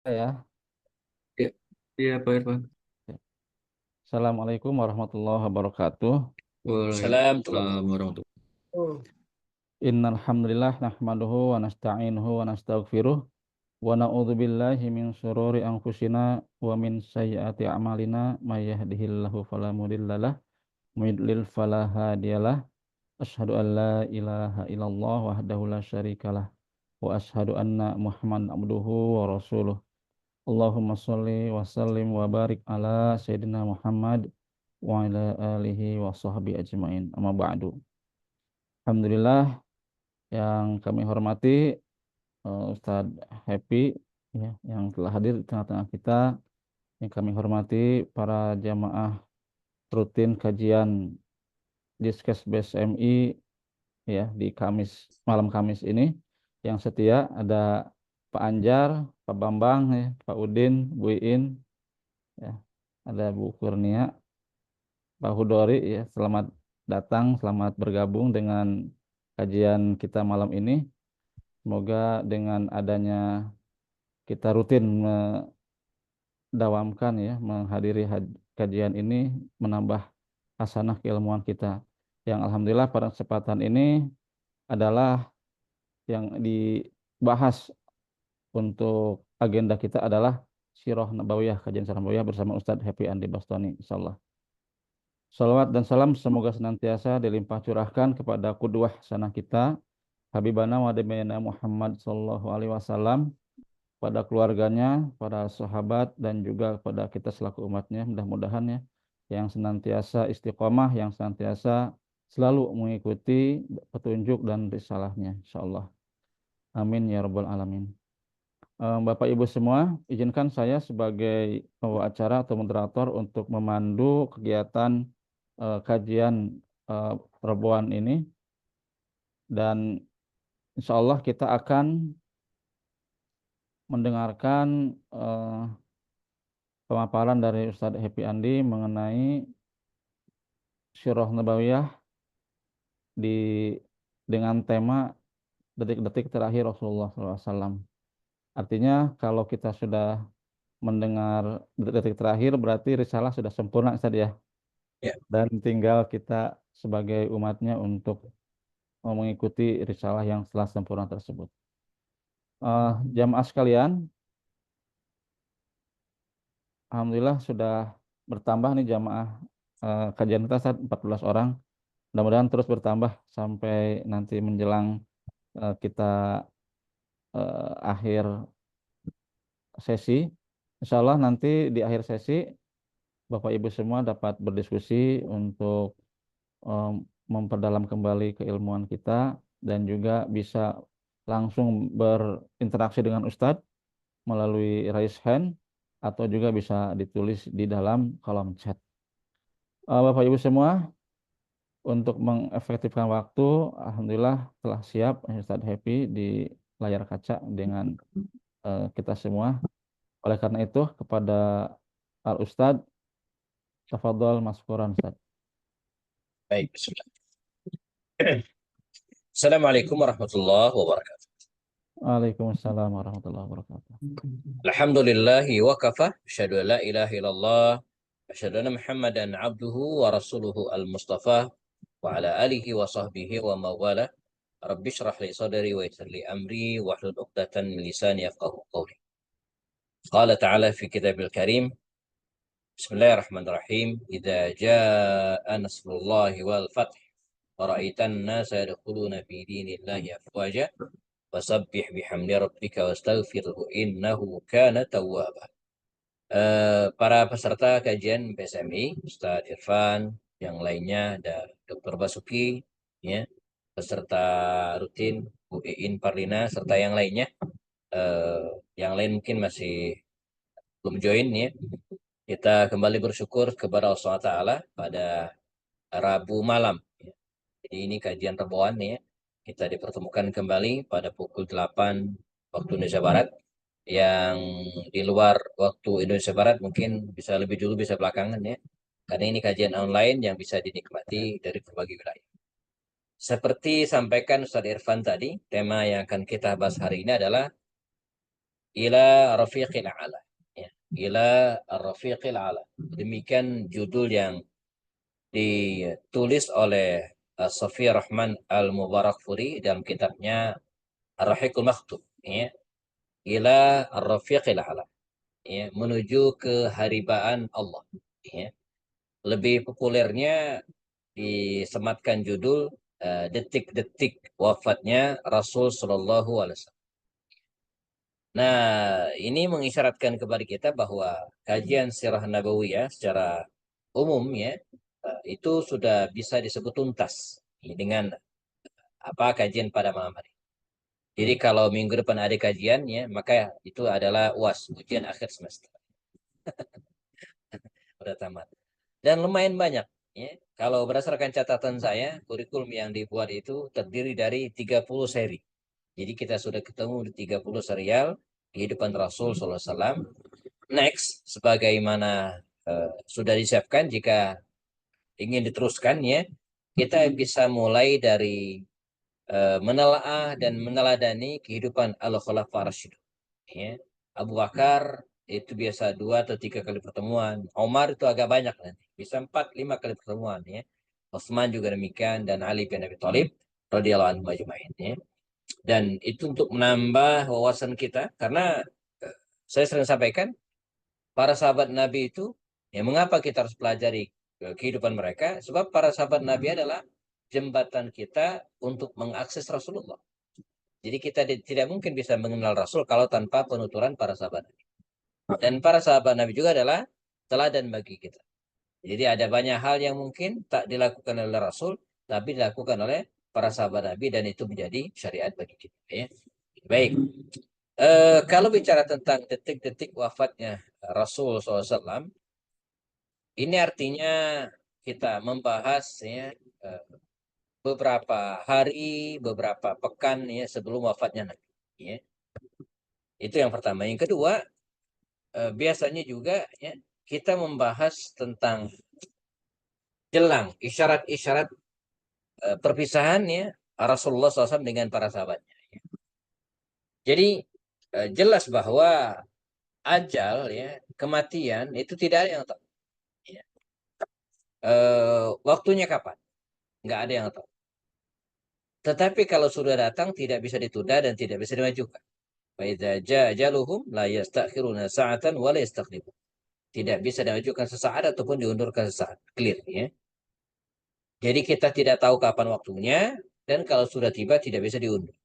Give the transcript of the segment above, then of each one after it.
Ya. Iya, iya Pak Irfan. Assalamualaikum warahmatullahi wabarakatuh. Waalaikumsalam warahmatullahi wabarakatuh. Innal hamdalillah nahmaduhu wa nasta'inuhu wa nastaghfiruh wa na'udzu billahi min shururi anfusina wa min sayyiati a'malina may yahdihillahu fala mudhillalah wa may yudlil fala hadiyalah. Asyhadu an la ilaha illallah wahdahu la syarikalah wa asyhadu anna Muhammadan abduhu wa rasuluh. Allahumma sholli wa sallim wa barik ala sayyidina Muhammad wa ala alihi wa sahbihi ajmain. Amma ba'du. Alhamdulillah yang kami hormati Ustadz Happy ya, yang telah hadir di tengah-tengah kita. Yang kami hormati para jamaah rutin kajian Diskes BSMI ya di malam Kamis ini yang setia ada Pak Anjar, Pak Bambang ya, Pak Udin, Bu Iin ya, ada Bu Kurnia, Pak Hudori ya, selamat datang, selamat bergabung dengan kajian kita malam ini. Semoga dengan adanya kita rutin mendawamkan ya, menghadiri kajian ini menambah hasanah keilmuan kita. Yang alhamdulillah pada kesempatan ini adalah yang dibahas untuk agenda kita adalah Sirah Nabawiyah, kajian Sirah Nabawiyah bersama Ustadz Happy Andi Bastoni, insyaallah. Salawat dan salam semoga senantiasa dilimpah curahkan kepada qudwah sanah kita, Habibana wa Nabiyyina Muhammad sallallahu alaihi wasallam, pada keluarganya, para sahabat dan juga kepada kita selaku umatnya, mudah-mudahan ya, yang senantiasa istiqomah, yang senantiasa selalu mengikuti petunjuk dan risalahnya, insyaallah. Amin ya rabbal alamin. Bapak Ibu semua, izinkan saya sebagai pembawa acara atau moderator untuk memandu kegiatan kajian eh, Rabuan ini, dan insya Allah kita akan mendengarkan pemaparan dari Ustadz Happy Andi mengenai Sirah Nabawiyah di dengan tema detik-detik terakhir Rasulullah SAW. Artinya kalau kita sudah mendengar detik-detik terakhir berarti risalah sudah sempurna Ustadz ya. Ya, Dan tinggal kita sebagai umatnya untuk mengikuti risalah yang telah sempurna tersebut. Jamaah sekalian, alhamdulillah sudah bertambah nih jamaah kajian kita saat 14 orang. Mudah-mudahan terus bertambah sampai nanti menjelang kita akhir sesi. Insya Allah nanti di akhir sesi Bapak Ibu semua dapat berdiskusi untuk em, memperdalam kembali keilmuan kita dan juga bisa langsung berinteraksi dengan Ustadz melalui raise hand atau juga bisa ditulis di dalam kolom chat. Bapak Ibu semua, untuk mengefektifkan waktu, alhamdulillah telah siap Ustadz Happy di layar kaca dengan kita semua. Oleh karena itu, kepada Al Ustadz, tafadhol maskuran Ustadz. baik. Bismillah. Assalamualaikum warahmatullahi wabarakatuh. Waalaikumsalam warahmatullahi wabarakatuh. Alhamdulillahi wa kafa. Asyhadu an la ilaha illallah. Asyhadu anna Muhammadan abduhu wa rasuluhu al-mustafa wa ala alihi wa sahbihi wa mawala. Rabbi shrah li sadri wa yassir li amri wa hlul 'uqdatan min lisani yafqahu qawli. Qala ta'ala fi kitabil karim. Bismillahirrahmanirrahim. Idza jaa nasrullahi wal fath wa ra'aitan nasa yadkhuluna fi dinillahi afwaja fasabbih bihamdi rabbika wastaghfirhu innahu kana tawwaba. Para peserta kajian PSMI, Ustadz Irfan, yang lainnya ada Dr. Basuki, ya, peserta rutin Bu Iin Parlina serta yang lainnya. Yang lain mungkin masih belum join ya. Kita kembali bersyukur kepada Allah SWT pada Rabu malam. Jadi ini kajian Rabuan ya. Kita dipertemukan kembali pada pukul 8 waktu Indonesia Barat. Yang di luar waktu Indonesia Barat mungkin bisa lebih dulu, bisa belakangan ya. Karena ini kajian online yang bisa dinikmati dari berbagai wilayah. Seperti sampaikan Ustadz Irfan tadi, tema yang akan kita bahas hari ini adalah ila rafiqil a'la. Ya, ila rafiqil a'la. Demikian judul yang ditulis oleh Safi Rahman Al-Mubarakfuri dalam kitabnya Ar-Rahiqul Maktum, ya, ila ar-rafiqil a'la, ya, menuju keharibaan Allah, ya. Lebih populernya disematkan judul detik-detik wafatnya Rasul Shallallahu Alaihi Wasallam. Nah, ini mengisyaratkan kepada kita bahwa kajian sirah nabawiyah secara umum, ya, itu sudah bisa disebut tuntas, ya, dengan apa kajian pada malam hari. Jadi kalau minggu depan ada kajian, ya, maka itu adalah UAS, ujian akhir semester. Udah tamat. Dan lumayan banyak. Ya. Kalau berdasarkan catatan saya, kurikulum yang dibuat itu terdiri dari 30 seri. Jadi kita sudah ketemu di 30 serial kehidupan Rasul SAW. Next, sebagaimana sudah disiapkan, jika ingin diteruskan, ya, kita bisa mulai dari menelaah dan meneladani kehidupan Al-Khulafa Rasyidun. Ya. Abu Bakar itu biasa 2 atau 3 kali pertemuan. Omar itu agak banyak nanti, bisa 4, 5 kali pertemuan, ya. Utsman juga demikian, dan Ali bin Abi Thalib radhiyallahu anhu ajma'in, ya. Dan itu untuk menambah wawasan kita, karena saya sering sampaikan para sahabat Nabi itu, ya, mengapa kita harus pelajari kehidupan mereka? Sebab para sahabat Nabi adalah jembatan kita untuk mengakses Rasulullah. Jadi kita tidak mungkin bisa mengenal Rasul kalau tanpa penuturan para sahabat. Dan para sahabat Nabi juga adalah teladan bagi kita. Jadi ada banyak hal yang mungkin tak dilakukan oleh Rasul, tapi dilakukan oleh para sahabat Nabi, dan itu menjadi syariat bagi kita. Ya. Baik, kalau bicara tentang detik-detik wafatnya Rasul SAW, ini artinya kita membahas, ya, beberapa hari, beberapa pekan, ya, sebelum wafatnya Nabi. Ya. Itu yang pertama. Yang kedua, biasanya juga, ya, kita membahas tentang jelang isyarat-isyarat perpisahannya Rasulullah SAW dengan para sahabatnya. Jadi jelas bahwa ajal, ya, kematian itu tidak ada yang tahu. Ya. Waktunya kapan? Nggak ada yang tahu. Tetapi kalau sudah datang tidak bisa ditunda dan tidak bisa dimajukan. Faidza jaa ajaluhum la yastakhiruna sa'atan wa la yastaqdimun. Tidak bisa dimajukan sesaat ataupun diundurkan sesaat. Clear, ya. Jadi kita tidak tahu kapan waktunya, dan kalau sudah tiba tidak bisa diundur.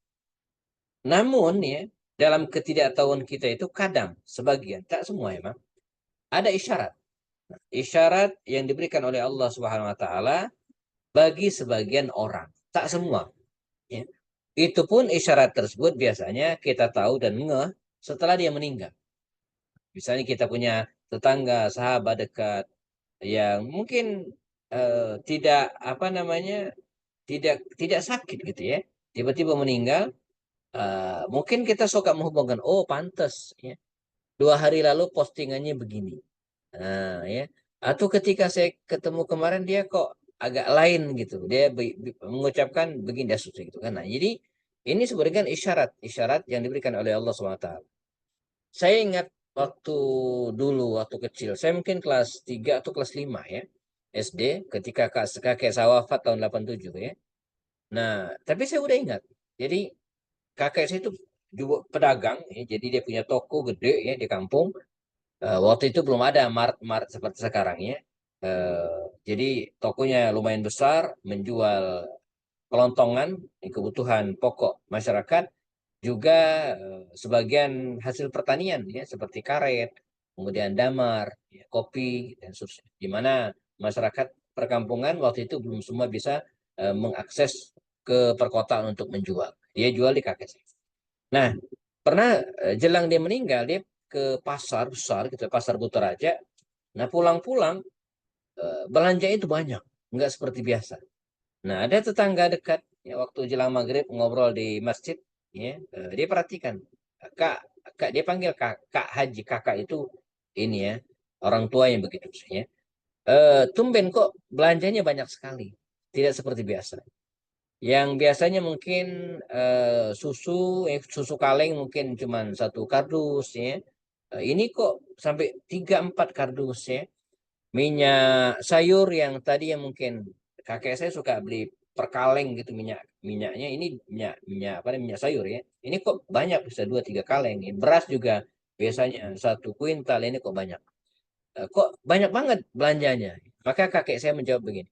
Namun, ya, dalam ketidaktahuan kita itu kadang sebagian, tak semua emang, ada isyarat. Isyarat yang diberikan oleh Allah Subhanahu wa taala bagi sebagian orang, tak semua, ya. Itu pun isyarat tersebut biasanya kita tahu dan ngeh setelah dia meninggal. Misalnya kita punya tetangga, sahabat dekat yang mungkin tidak apa namanya, tidak sakit gitu, ya, tiba-tiba meninggal. Mungkin kita suka menghubungkan, oh pantas, ya, 2 hari lalu postingannya begini. Nah, ya. Atau ketika saya ketemu kemarin dia kok agak lain gitu. Dia mengucapkan begini dan seterusnya gitu kan. Nah, jadi ini sebenarnya kan isyarat yang diberikan oleh Allah SWT. Saya ingat waktu dulu, waktu kecil, saya mungkin kelas 3 atau kelas 5, ya, SD, ketika kakek saya wafat tahun 87, ya. Nah, tapi saya udah ingat. Jadi kakek saya itu juga pedagang, ya, jadi dia punya toko gede, ya, di kampung. Waktu itu belum ada mart-mart seperti sekarang, ya. Jadi tokonya lumayan besar, menjual kelontongan, kebutuhan pokok masyarakat, juga sebagian hasil pertanian, ya, seperti karet, kemudian damar, ya, kopi dan seterusnya. Di mana masyarakat perkampungan waktu itu belum semua bisa mengakses ke perkotaan untuk menjual. Dia jual di kakek saya. Nah, pernah jelang dia meninggal, dia ke pasar besar gitu, pasar Butaraja. Nah, pulang-pulang belanja itu banyak, nggak seperti biasa. Nah, ada tetangga dekat, ya, waktu jelang maghrib ngobrol di masjid, ya, dia perhatikan, kak, kak, dia panggil kak Haji, kakak itu ini, ya, orang tua yang begitu, ya. Tumben kok belanjanya banyak sekali, tidak seperti biasa. Yang biasanya mungkin susu kaleng mungkin cuma 1 kardus ya. Ini kok sampai 3-4 kardus ya. Minyak sayur yang tadi yang mungkin kakek saya suka beli per kaleng gitu minyaknya, ini minyak apa namanya, minyak sayur ya. Ini kok banyak, bisa 2-3 kaleng. Beras juga biasanya 1 kuintal, ini kok banyak. Kok banyak banget belanjanya. Maka kakek saya menjawab begini,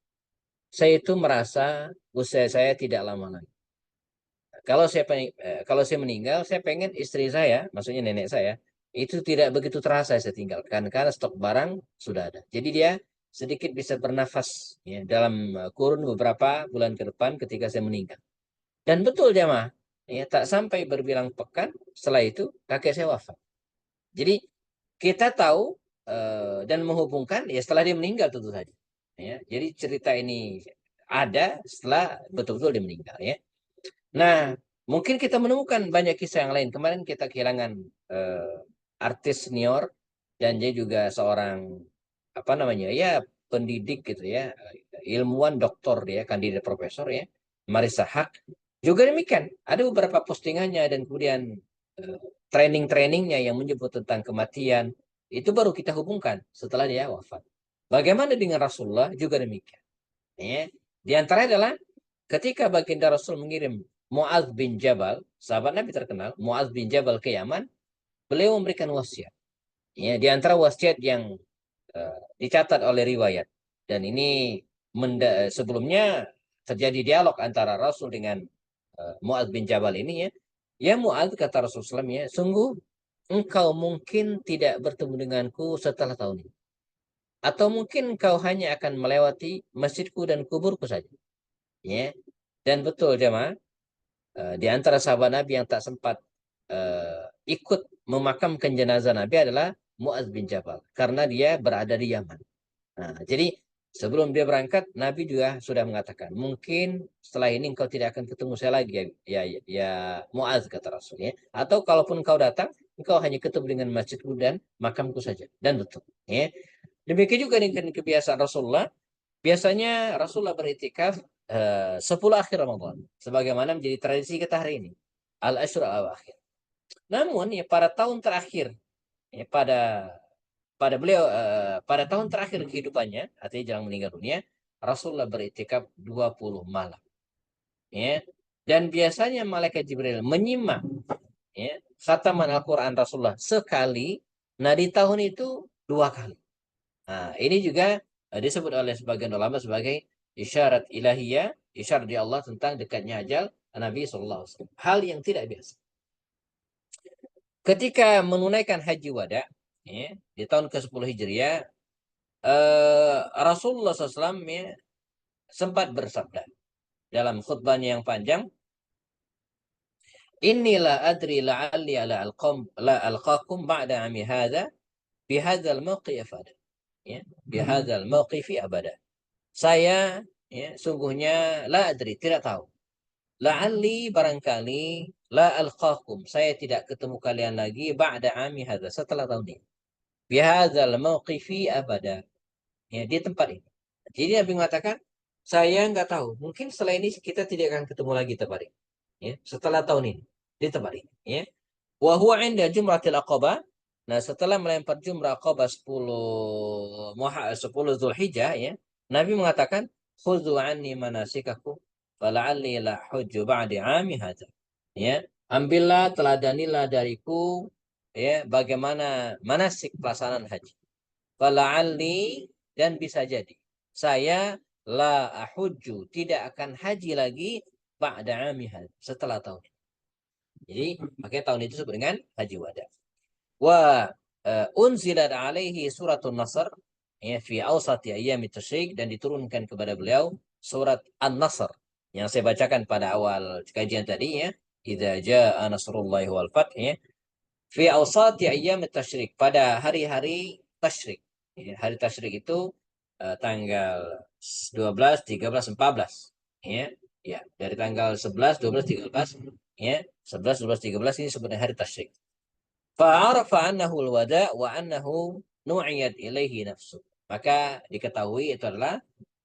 saya itu merasa usia saya tidak lama lagi. Kalau saya meninggal, saya pengen istri saya, maksudnya nenek saya, itu tidak begitu terasa saya tinggalkan karena stok barang sudah ada. Jadi dia sedikit bisa bernafas ya, dalam kurun beberapa bulan ke depan ketika saya meninggal. Dan betul jamaah, ya, tak sampai berbilang pekan setelah itu kakek saya wafat. Jadi kita tahu dan menghubungkan ya setelah dia meninggal tentu saja. Ya, jadi cerita ini ada setelah betul-betul dia meninggal ya. Nah, mungkin kita menemukan banyak kisah yang lain. Kemarin kita kehilangan eh, artis senior dan dia juga seorang apa namanya ya, pendidik gitu ya, ilmuwan doktor dia, kandidat profesor ya, Marisa Haque. Juga demikian, ada beberapa postingannya dan kemudian training-trainingnya yang menyebut tentang kematian itu baru kita hubungkan setelah dia wafat. Bagaimana dengan Rasulullah juga demikian. Ya. Di antara adalah ketika baginda Rasul mengirim Mu'adz bin Jabal, sahabat Nabi terkenal, Mu'adz bin Jabal ke Yaman, beliau memberikan wasiat. Ya, di antara wasiat yang dicatat oleh riwayat. Dan ini sebelumnya terjadi dialog antara Rasul dengan Mu'adz bin Jabal ini ya. Ya Mu'adz, kata Rasulullah SAW, ya, sungguh engkau mungkin tidak bertemu denganku setelah tahun ini. Atau mungkin engkau hanya akan melewati masjidku dan kuburku saja. Ya. Dan betul jemaah, di antara sahabat Nabi yang tak sempat ikut memakamkan jenazah Nabi adalah Mu'adz bin Jabal. Karena dia berada di Yaman. Nah, jadi sebelum dia berangkat, Nabi juga sudah mengatakan, mungkin setelah ini engkau tidak akan ketemu saya lagi ya Mu'adz, kata Rasul ya. Atau kalaupun engkau datang, engkau hanya ketemu dengan masjidku dan makamku saja. Dan betul. Ya. Demikian juga dengan kebiasaan Rasulullah. Biasanya Rasulullah beriktikaf 10 akhir Ramadan. Sebagaimana menjadi tradisi kita hari ini. Al-Ashra al-akhir. Namun ya pada tahun terakhir, ya, pada beliau pada tahun terakhir kehidupannya, artinya jelang meninggal dunia, Rasulullah beriktikaf 20 malam. Ya. Dan biasanya malaikat Jibril menyimak ya, khataman Al-Quran Rasulullah sekali, nah di tahun itu 2 kali. Nah, ini juga disebut oleh sebagian ulama sebagai isyarat ilahiyah, isyarat di Allah tentang dekatnya ajal Nabi SAW. Hal yang tidak biasa. Ketika menunaikan haji wada, ya, di tahun ke-10 Hijriah, Rasulullah SAW ya, sempat bersabda dalam khutbahnya yang panjang, Inilah adri la'alli ala alqakum ba'da ami hadha bihadzal mawqi afada. Ya, bihadzal mawqifi abada. Saya ya, sungguhnya la adri, tidak tahu. La'alli, barangkali, la alqakum, saya tidak ketemu kalian lagi ba'da ami hadha, setelah tahun ini. Bihadzal mawqifi abada. Ya, di tempat ini. Jadi Nabi mengatakan, saya nggak tahu. Mungkin setelah ini kita tidak akan ketemu lagi tempat ini. Ya, setelah tahun ini di tempat ini. Ya. Wa huwa 'inda jumratil aqabah. Nah, setelah melempar jumrah Aqabah 10 Zulhijjah ya, Nabi mengatakan, "Khudhu 'anni manasikakum fala'alli la hujju ba'di 'ami hadza." Ya, ambillah, teladanilah dariku ya bagaimana manasik pelaksanaan haji. Fala'alli, dan bisa jadi saya la ahujju, tidak akan haji lagi ba'da 'ami hadza, setelah tahun ini. Jadi, makanya tahun itu disebut dengan haji wada. Wa unzilat alaihi suratun Nasr ya fi awsati ayyamit tasyrik, dan diturunkan kepada beliau surat An-Nasr yang saya bacakan pada awal kajian tadi ya. Idza jaa nasrullahi wal fath ya. Fi awsati ayyamit tasyrik, pada hari-hari tasyrik. Ya, hari tasyrik itu tanggal 12, 13, 14 ya. Ya, dari tanggal 11, 12, 13 ya. 11, 12, 13 ini sebenarnya hari tasyrik. Fa'arafa annahu al-wada' wa annahu nu'iyat ilaihi nafsu. Maka diketahui itu adalah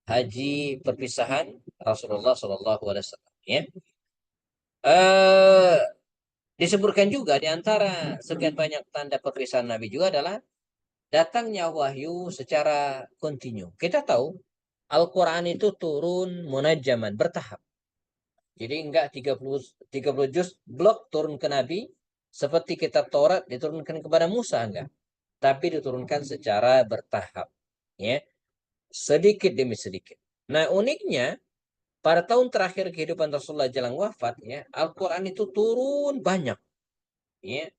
haji perpisahan Rasulullah SAW. Ya. Disebutkan juga di antara sekian banyak tanda perpisahan Nabi juga adalah datangnya wahyu secara kontinu. Kita tahu Al-Quran itu turun munajaman, bertahap. Jadi enggak 30 juz blok turun ke Nabi, seperti kitab Taurat diturunkan kepada Musa, enggak. Tapi diturunkan secara bertahap. Ya, sedikit demi sedikit. Nah, uniknya pada tahun terakhir kehidupan Rasulullah jelang wafat, ya, Al-Quran itu turun banyak. Ya.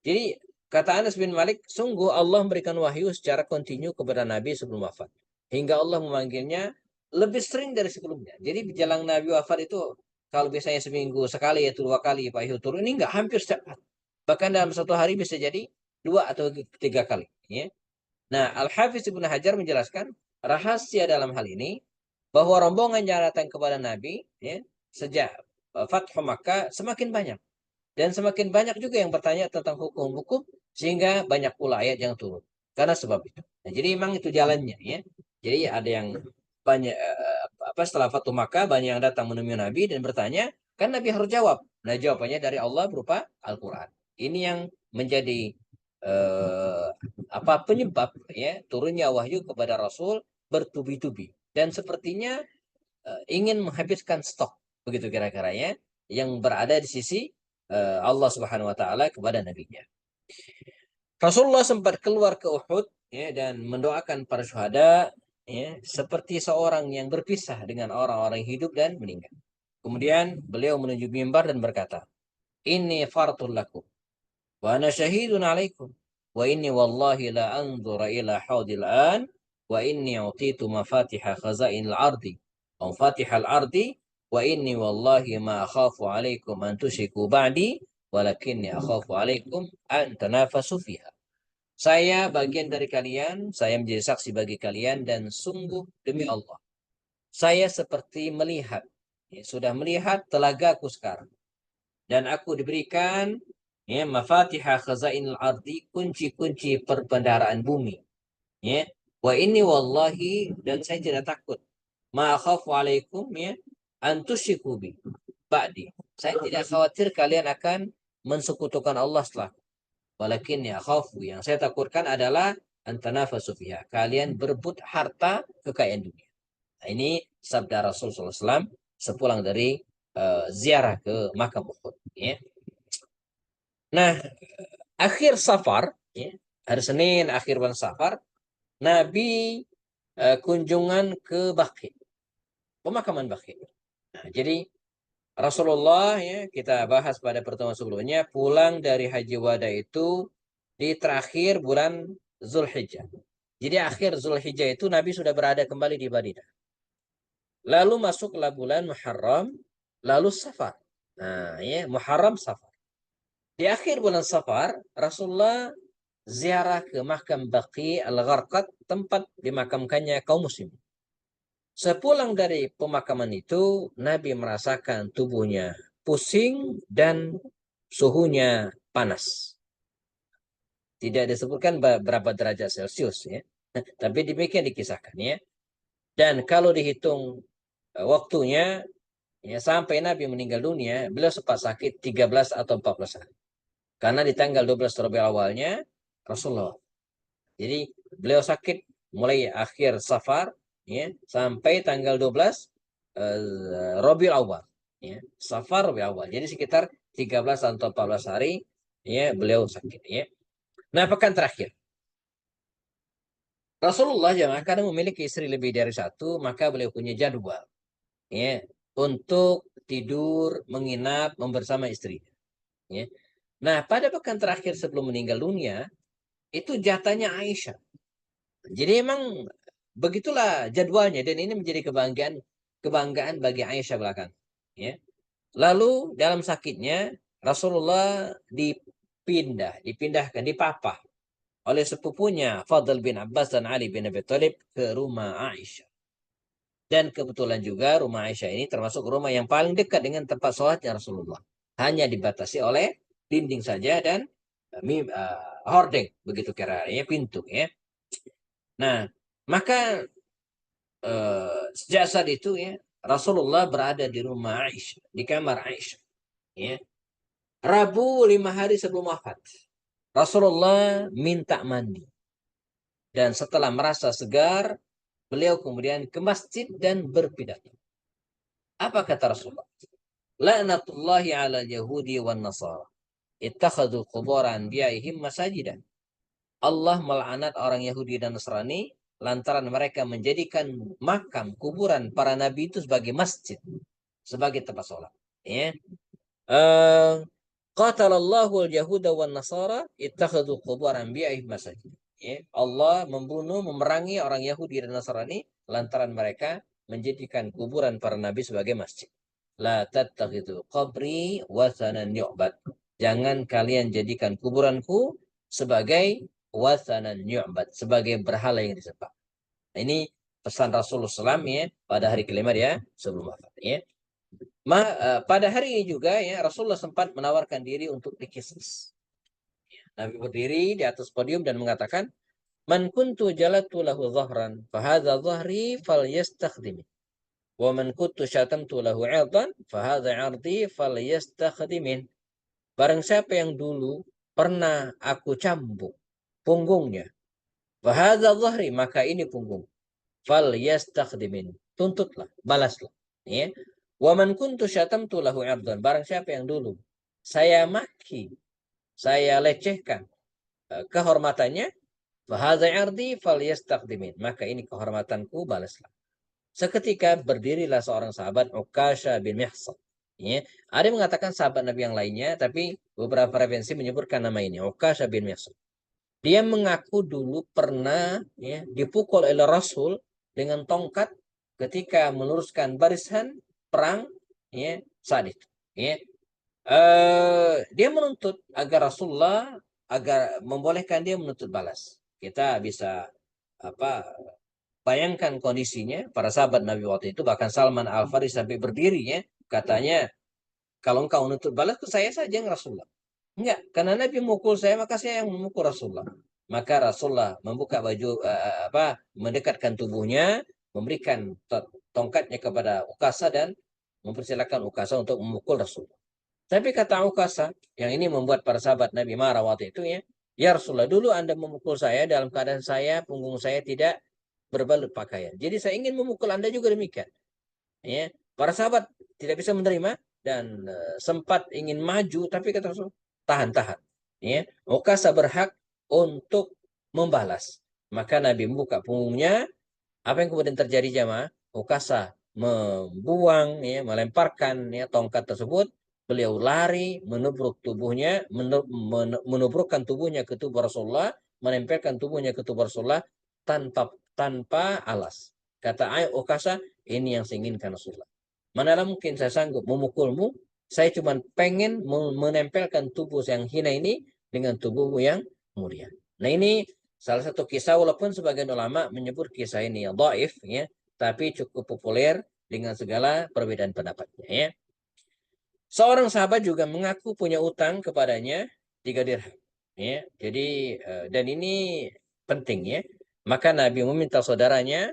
Jadi kata Anas bin Malik, sungguh Allah memberikan wahyu secara kontinu kepada Nabi sebelum wafat. Hingga Allah memanggilnya lebih sering dari sebelumnya. Jadi jelang Nabi wafat itu, kalau biasanya seminggu sekali atau 2 kali wahyu turun, ini enggak, hampir setiap hari. Bahkan dalam satu hari bisa jadi 2 atau 3 kali. Ya. Nah, Al-Hafiz Ibnu Hajar menjelaskan rahasia dalam hal ini bahwa rombongan yang datang kepada Nabi, ya, sejak Fathu Makkah semakin banyak. Dan semakin banyak juga yang bertanya tentang hukum-hukum, sehingga banyak pula ayat yang turun. Karena sebab itu. Nah, jadi memang itu jalannya, ya. Jadi ada yang banyak setelah Fathu Makkah banyak yang datang menemui Nabi dan bertanya, kan Nabi harus jawab. Nah, jawabannya dari Allah berupa Al-Quran. Ini yang menjadi eh, penyebab, ya, turunnya wahyu kepada Rasul bertubi-tubi, dan sepertinya ingin menghabiskan stok, begitu kira-kira, ya, yang berada di sisi Allah Subhanahu wa taala kepada nabinya. Rasulullah sempat keluar ke Uhud, ya, dan mendoakan para syuhada, ya, seperti seorang yang berpisah dengan orang-orang hidup dan meninggal. Kemudian beliau menuju mimbar dan berkata, "Inni fartul lakum wa ana syahidun alaikum wa inni wallahi la anzura ila haudil an wa inni utitu mafatiha khazainil ardi wa mafatihal ardi wa inni wallahi ma akhafu alaikum an tusyriku ba'di walakinni akhafu alaikum an tanafasu fiha." Saya bagian dari kalian, saya menjadi saksi bagi kalian, dan sungguh demi Allah, saya seperti melihat, ya, sudah melihat telagaku sekarang. Dan aku diberikan, ya, mafatihah khazainul ardi, kunci-kunci perbendaharaan bumi. Ya. Wa ini wallahi, dan saya tidak takut. Ma khafu alaikum, ya, antusyiku bi ba'di. Saya tidak khawatir kalian akan mensekutukan Allah setelah. Walakin ya khafu, yang saya takutkan adalah antanafasu fiha, kalian berebut harta kekayaan dunia. Nah, ini sabda Rasulullah SAW sepulang dari ziarah ke makam Uhud. Ya. Nah, akhir Safar, ya, hari Senin akhir bulan Safar, Nabi kunjungan ke Baqi, pemakaman Baqi. Nah, jadi Rasulullah, ya, kita bahas pada pertemuan sebelumnya, pulang dari Haji Wada itu di terakhir bulan Zulhijjah. Jadi akhir Zulhijjah itu Nabi sudah berada kembali di Madinah. Lalu masuklah bulan Muharram, lalu Safar. Nah, ya, Muharram Safar. Di akhir bulan Safar, Rasulullah ziarah ke makam Baqi Al-Gharqad, tempat dimakamkannya kaum muslim. Sepulang dari pemakaman itu, Nabi merasakan tubuhnya pusing dan suhunya panas. Tidak disebutkan berapa derajat Celcius, ya. Tapi demikian dikisahkan, ya. Dan kalau dihitung waktunya, ya, sampai Nabi meninggal dunia, beliau sempat sakit 13 atau 14 hari. Karena di tanggal 12 Rabiul awalnya Rasulullah. Jadi beliau sakit mulai akhir Safar, ya, sampai tanggal 12 Rabiul awal, ya. Safar Rabiul awal. Jadi sekitar 13 atau 14 hari, ya, beliau sakit, ya. Nah, pekan terakhir Rasulullah jamaah karena memiliki istri lebih dari satu, maka beliau punya jadwal, ya, untuk tidur, menginap, bersama istri, ya. Nah, pada pekan terakhir sebelum meninggal dunia, itu jatahnya Aisyah. Jadi emang begitulah jadwalnya, dan ini menjadi kebanggaan bagi Aisyah belakang, ya. Lalu dalam sakitnya Rasulullah dipindahkan, dipapah oleh sepupunya Fadl bin Abbas dan Ali bin Abi Thalib ke rumah Aisyah. Dan kebetulan juga rumah Aisyah ini termasuk rumah yang paling dekat dengan tempat sholatnya Rasulullah. Hanya dibatasi oleh dinding saja dan hordeng, begitu kiranya, pintu, ya. Nah, maka sejak saat itu, ya, Rasulullah berada di rumah Aisyah, di kamar Aisyah. Ya. Rabu 5 hari sebelum wafat. Rasulullah minta mandi. Dan setelah merasa segar, beliau kemudian ke masjid dan berpidato. Apa kata Rasulullah? La'natullahi ala Yahudi wan Nasara. Ittakhadhu qubur anbiya'ihim masajidan. Allah melaknat orang Yahudi dan Nasrani lantaran mereka menjadikan makam kuburan para nabi itu sebagai masjid, sebagai tempat sholat. Ya. Qatalallahu al-yahuda wan nasara ittakhadhu qubur anbiya'ihim masajid. Ya. Allah membunuh, memerangi orang Yahudi dan Nasrani lantaran mereka menjadikan kuburan para nabi sebagai masjid. La tattakhidhu qabri wathanan yu'bad. Jangan kalian jadikan kuburanku sebagai wathanan yu'bad, sebagai berhala yang disembah. Nah, ini pesan Rasulullah SAW ya pada hari kelima dia sebelum wafat ya. Pada hari ini juga ya Rasulullah sempat menawarkan diri untuk dikismis. Nabi berdiri di atas podium dan mengatakan, "Man kuntu jalatu lahu dhahran, fahadha dhahri falyastakhdim. Wa man kuntu syatamtu lahu 'irdan, fahadha 'irdi falyastakhdimin." Barang siapa yang dulu pernah aku cambuk punggungnya, fahadha dhahri, maka ini punggung. Falyastakhdimin. Tuntutlah, balaslah. Ya. Wa man kuntu syatamtu lahu 'irdan. Barang siapa yang dulu saya maki, saya lecehkan kehormatannya, fahadha 'irdi falyastakhdimin. Maka ini kehormatanku, balaslah. Seketika berdirilah seorang sahabat Ukasha bin Mihsan. Ya. Ada yang mengatakan sahabat Nabi yang lainnya, tapi beberapa referensi menyebutkan nama ini, Ukasha bin Mihsan. Dia mengaku dulu pernah ya, dipukul oleh Rasul dengan tongkat ketika meluruskan barisan perang ya, saat itu. Ya. Dia menuntut agar Rasulullah agar membolehkan dia menuntut balas. Kita bisa apa bayangkan kondisinya para sahabat Nabi waktu itu, bahkan Salman Al-Farisi sampai berdiri ya, katanya kalau engkau menuntut balas ke saya saja yang Rasulullah. Enggak, karena Nabi memukul saya maka saya yang memukul Rasulullah. Maka Rasulullah membuka baju mendekatkan tubuhnya, memberikan tongkatnya kepada Ukasa dan mempersilakan Ukasa untuk memukul Rasulullah. Tapi kata Ukasa, yang ini membuat para sahabat Nabi marah waktu itu ya, ya Rasulullah, dulu Anda memukul saya dalam keadaan saya punggung saya tidak berbalut pakaian. Jadi saya ingin memukul Anda juga demikian. Ya, para sahabat tidak bisa menerima dan sempat ingin maju, tapi kata Rasul, tahan-tahan. Ya, Ukasa berhak untuk membalas. Maka Nabi membuka punggungnya. Apa yang kemudian terjadi jamaah? Ukasa membuang, ya, melemparkan ya, tongkat tersebut. Beliau lari, menubruk tubuhnya, menubrukkan tubuhnya ke tubuh Rasulullah, menempelkan tubuhnya ke tubuh Rasulullah tanpa alas. Kata Ukasa, ini yang saya inginkan Rasulullah. Manalah mungkin saya sanggup memukulmu, saya cuma pengen menempelkan tubuh yang hina ini dengan tubuhmu yang mulia. Nah ini salah satu kisah, walaupun sebagian ulama menyebut kisah ini dhaif ya, tapi cukup populer dengan segala perbedaan pendapatnya ya. Seorang sahabat juga mengaku punya utang kepadanya 3 dirham. Ya, jadi dan ini penting ya. Maka Nabi meminta saudaranya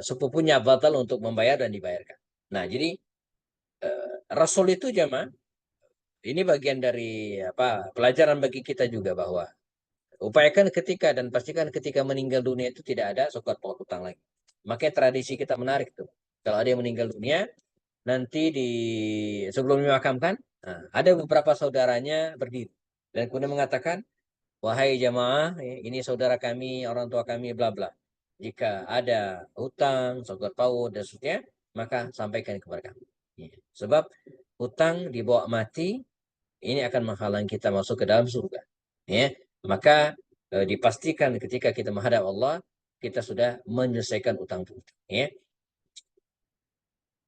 sepupunya batal untuk membayar dan dibayarkan. Nah, jadi Rasul itu jamaah, ini bagian dari pelajaran bagi kita juga bahwa upayakan ketika dan pastikan ketika meninggal dunia itu tidak ada sokat utang lagi. Makanya tradisi kita menarik tuh. Kalau ada yang meninggal dunia, nanti sebelum dimakamkan, ada beberapa saudaranya berdiri dan kemudian mengatakan, wahai jamaah, ini saudara kami, orang tua kami, bla bla. Jika ada hutang, sokat paut dan seterusnya, maka sampaikan kepada kami. Sebab hutang dibawa mati, ini akan menghalangi kita masuk ke dalam surga. Ya, maka dipastikan ketika kita menghadap Allah, kita sudah menyelesaikan utang itu. Ya.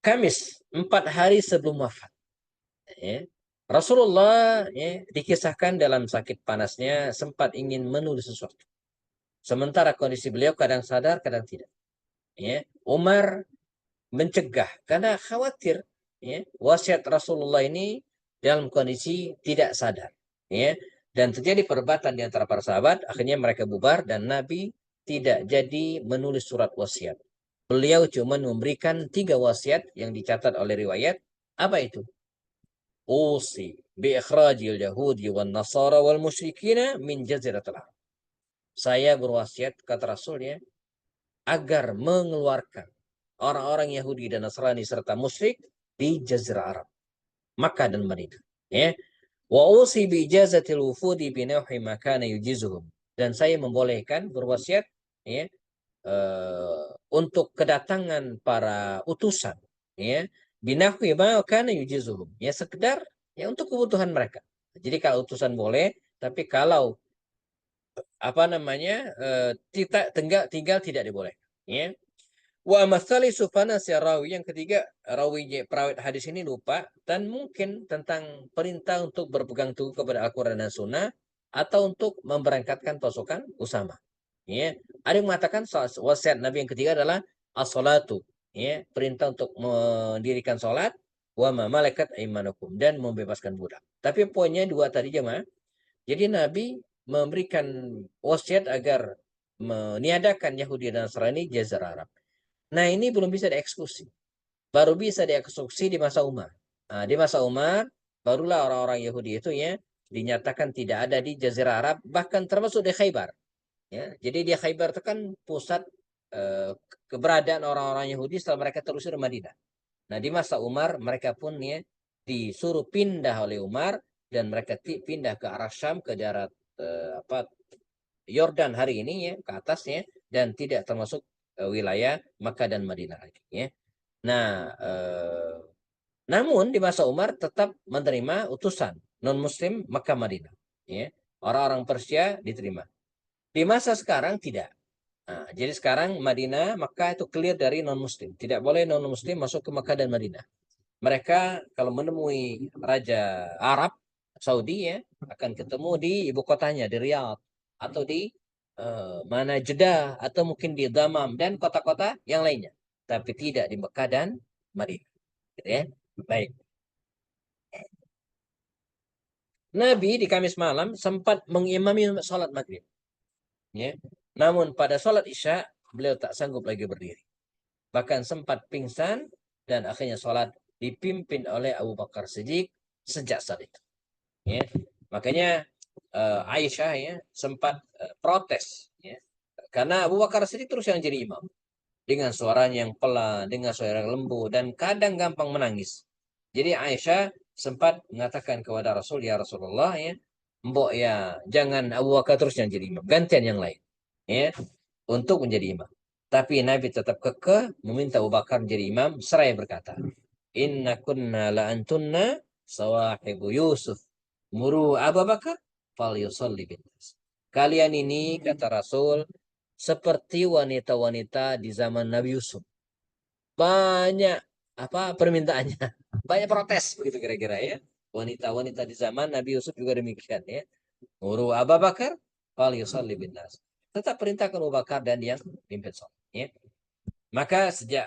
Kamis, 4 hari sebelum wafat. Ya. Rasulullah ya, dikisahkan dalam sakit panasnya sempat ingin menulis sesuatu. Sementara kondisi beliau kadang sadar, kadang tidak. Ya. Umar mencegah karena khawatir ya, wasiat Rasulullah ini dalam kondisi tidak sadar. Ya. Dan terjadi perdebatan di antara para sahabat, akhirnya mereka bubar dan Nabi tidak jadi menulis surat wasiat. Beliau cuma memberikan 3 wasiat yang dicatat oleh riwayat. Apa itu? Usi bi ikhrajil yahudi wan nasara wal musyrikina min jaziratil Arab. Saya berwasiat, kata Rasulnya, agar mengeluarkan orang-orang Yahudi dan Nasrani serta musyrik di Jazirah Arab, Makkah dan Madinah. Ya. Wa usi bi ijazatil wufudi bi nawhi ma kana yujizuhum. Dan saya membolehkan berwasiat, ya, untuk kedatangan para utusan, ya, binahwi ma kana yujizuhum, ya, sekedar ya untuk kebutuhan mereka. Jadi kalau utusan boleh, tapi kalau apa namanya tinggal tidak dibolehkan, ya. Wa masali sufana si rawi, yang ketiga, rawi perawat hadis ini lupa dan mungkin tentang perintah untuk berpegang teguh kepada Al-Quran dan Sunnah atau untuk memberangkatkan pasukan Usama. Ya, ada yang mengatakan wasiat Nabi yang ketiga adalah as-salatu, ya, perintah untuk mendirikan salat, wa ma malakat aimanukum, dan membebaskan budak. Tapi poinnya dua tadi jemaah. Jadi Nabi memberikan wasiat agar meniadakan Yahudi dan Nasrani di Jazirah Arab. Nah, ini belum bisa dieksekusi. Baru bisa dieksekusi di masa Umar. Nah, di masa Umar, barulah orang-orang Yahudi itu, ya, dinyatakan tidak ada di Jazirah Arab, bahkan termasuk di Khaybar. Ya, jadi di Khaybar itu kan pusat keberadaan orang-orang Yahudi setelah mereka terusir ke Madinah. Nah, di masa Umar, mereka pun, ya, disuruh pindah oleh Umar, dan mereka pindah ke arah Syam, ke darat Yordan hari ini, ya, ke atasnya, dan tidak termasuk wilayah Makkah dan Madinah lagi, ya. Nah, namun di masa Umar tetap menerima utusan non-Muslim Makkah Madinah, ya. Orang-orang Persia diterima. Di masa sekarang tidak. Nah, jadi sekarang Madinah, Makkah itu clear dari non-Muslim. Tidak boleh non-Muslim masuk ke Makkah dan Madinah. Mereka kalau menemui Raja Arab Saudi, ya, akan ketemu di ibu kotanya, di Riyadh, atau di mana, Jeddah, atau mungkin di Damam dan kota-kota yang lainnya. Tapi tidak di Mekah dan Madinah. Gitu, ya. Baik. Nabi di Kamis malam sempat mengimami sholat maghrib. Ya. Namun pada sholat Isya, beliau tak sanggup lagi berdiri. Bahkan sempat pingsan, dan akhirnya sholat dipimpin oleh Abu Bakar Siddiq sejak saat itu. Ya. Makanya Aisyah, ya, sempat protes, ya, karena Abu Bakar Siddiq terus yang jadi imam dengan suaranya yang pelan, dengan suara yang lembut, dan kadang gampang menangis. Jadi Aisyah sempat mengatakan kepada Rasul, ya Rasulullah, ya, mbok, ya, jangan Abu Bakar terus yang jadi imam, gantian yang lain, ya, untuk menjadi imam. Tapi Nabi tetap kekeh meminta Abu Bakar menjadi imam, seraya berkata, Inna kunna la antunna sawahibu Yusuf, muru Abu Bakar fal yusalli bin nas. Kalian ini, kata Rasul, seperti wanita-wanita di zaman Nabi Yusuf. Banyak permintaannya, banyak protes begitu kira-kira, ya. Wanita-wanita di zaman Nabi Yusuf juga demikian, ya. Muru Abu Bakar fal yusalli bin nas. Tetap perintahkan Abu Bakar dan yang pimpin sholat, ya. Maka sejak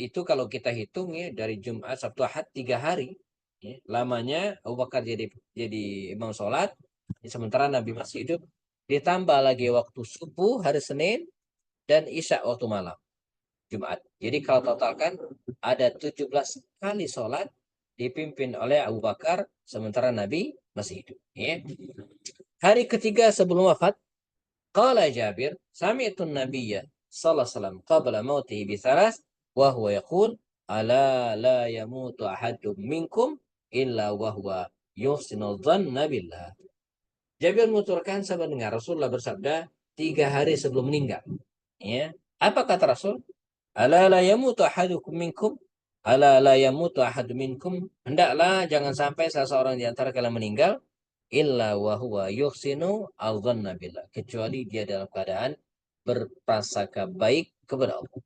itu kalau kita hitung, ya, dari Jumat, Sabtu, Ahad, 3 hari, ya, lamanya Abu Bakar jadi imam sholat, sementara Nabi masih hidup. Ditambah lagi waktu subuh hari Senin dan Isya waktu malam Jumat. Jadi kalau totalkan ada 17 kali sholat dipimpin oleh Abu Bakar sementara Nabi masih hidup, ya. Hari ketiga sebelum wafat, qala Jabir, sami'tu Nabiyya sallallahu alaihi wasallam qabla mautihi bi thalas wa huwa yaqul ala la yamutu ahadun minkum illa wa huwa yuhsinu dhanna billah. Jabir menuturkan, saya mendengar Rasulullah bersabda 3 hari sebelum meninggal. Ya. Apa kata Rasul? Ala la yamutu ahadukum minkum. Ala la yamutu ahad minkum. Hendaklah jangan sampai salah seorang di antara kalian meninggal illa wa huwa yuhsinu al-dhanna billah, kecuali dia dalam keadaan berprasangka baik kepada Allah.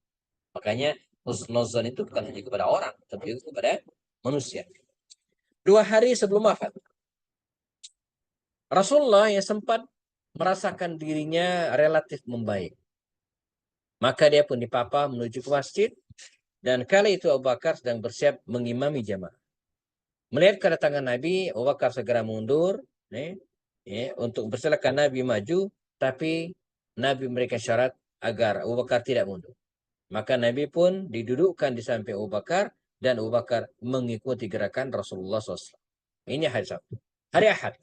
Makanya husnuzan itu bukan hanya kepada orang, tapi juga kepada manusia. 2 hari sebelum wafat, Rasulullah yang sempat merasakan dirinya relatif membaik. Maka dia pun dipapa menuju ke masjid, dan kala itu Abu Bakar sedang bersiap mengimami jamaah. Melihat kedatangan Nabi, Abu Bakar segera mundur, untuk bersilakan Nabi maju, tapi Nabi memberikan syarat agar Abu Bakar tidak mundur. Maka Nabi pun didudukkan di samping Abu Bakar dan Abu Bakar mengikuti gerakan Rasulullah SAW. Ini hari Sabtu. Hari Ahad,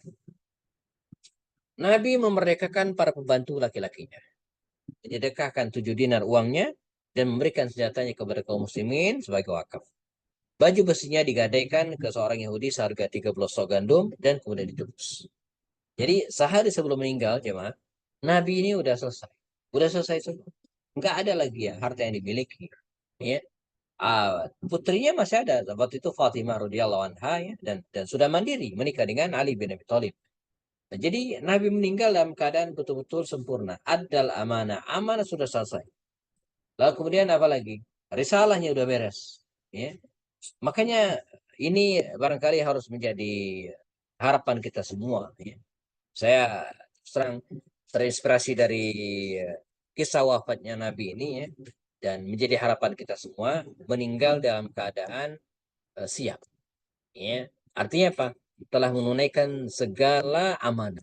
Nabi memerdekakan para pembantu laki-lakinya. Menyedekahkan 7 dinar uangnya dan memberikan senjatanya kepada kaum muslimin sebagai wakaf. Baju besinya digadaikan ke seorang Yahudi seharga 30 sok gandum dan kemudian ditebus. Jadi sehari sebelum meninggal, jemaah, Nabi ini udah selesai. Udah selesai semua. Enggak ada lagi ya harta yang dimiliki. Ya. Putrinya masih ada. Waktu itu Fatimah radhiyallahu anha ya, dan sudah mandiri menikah dengan Ali bin Abi Thalib. Nah, jadi Nabi meninggal dalam keadaan betul-betul sempurna. Adal amanah. Amanah sudah selesai. Lalu kemudian apa lagi? Risalahnya udah beres. Ya. Makanya ini barangkali harus menjadi harapan kita semua. Ya. Saya serang terinspirasi dari kisah wafatnya Nabi ini ya. Dan menjadi harapan kita semua meninggal dalam keadaan siap. Ya. Artinya apa? Telah menunaikan segala amanah.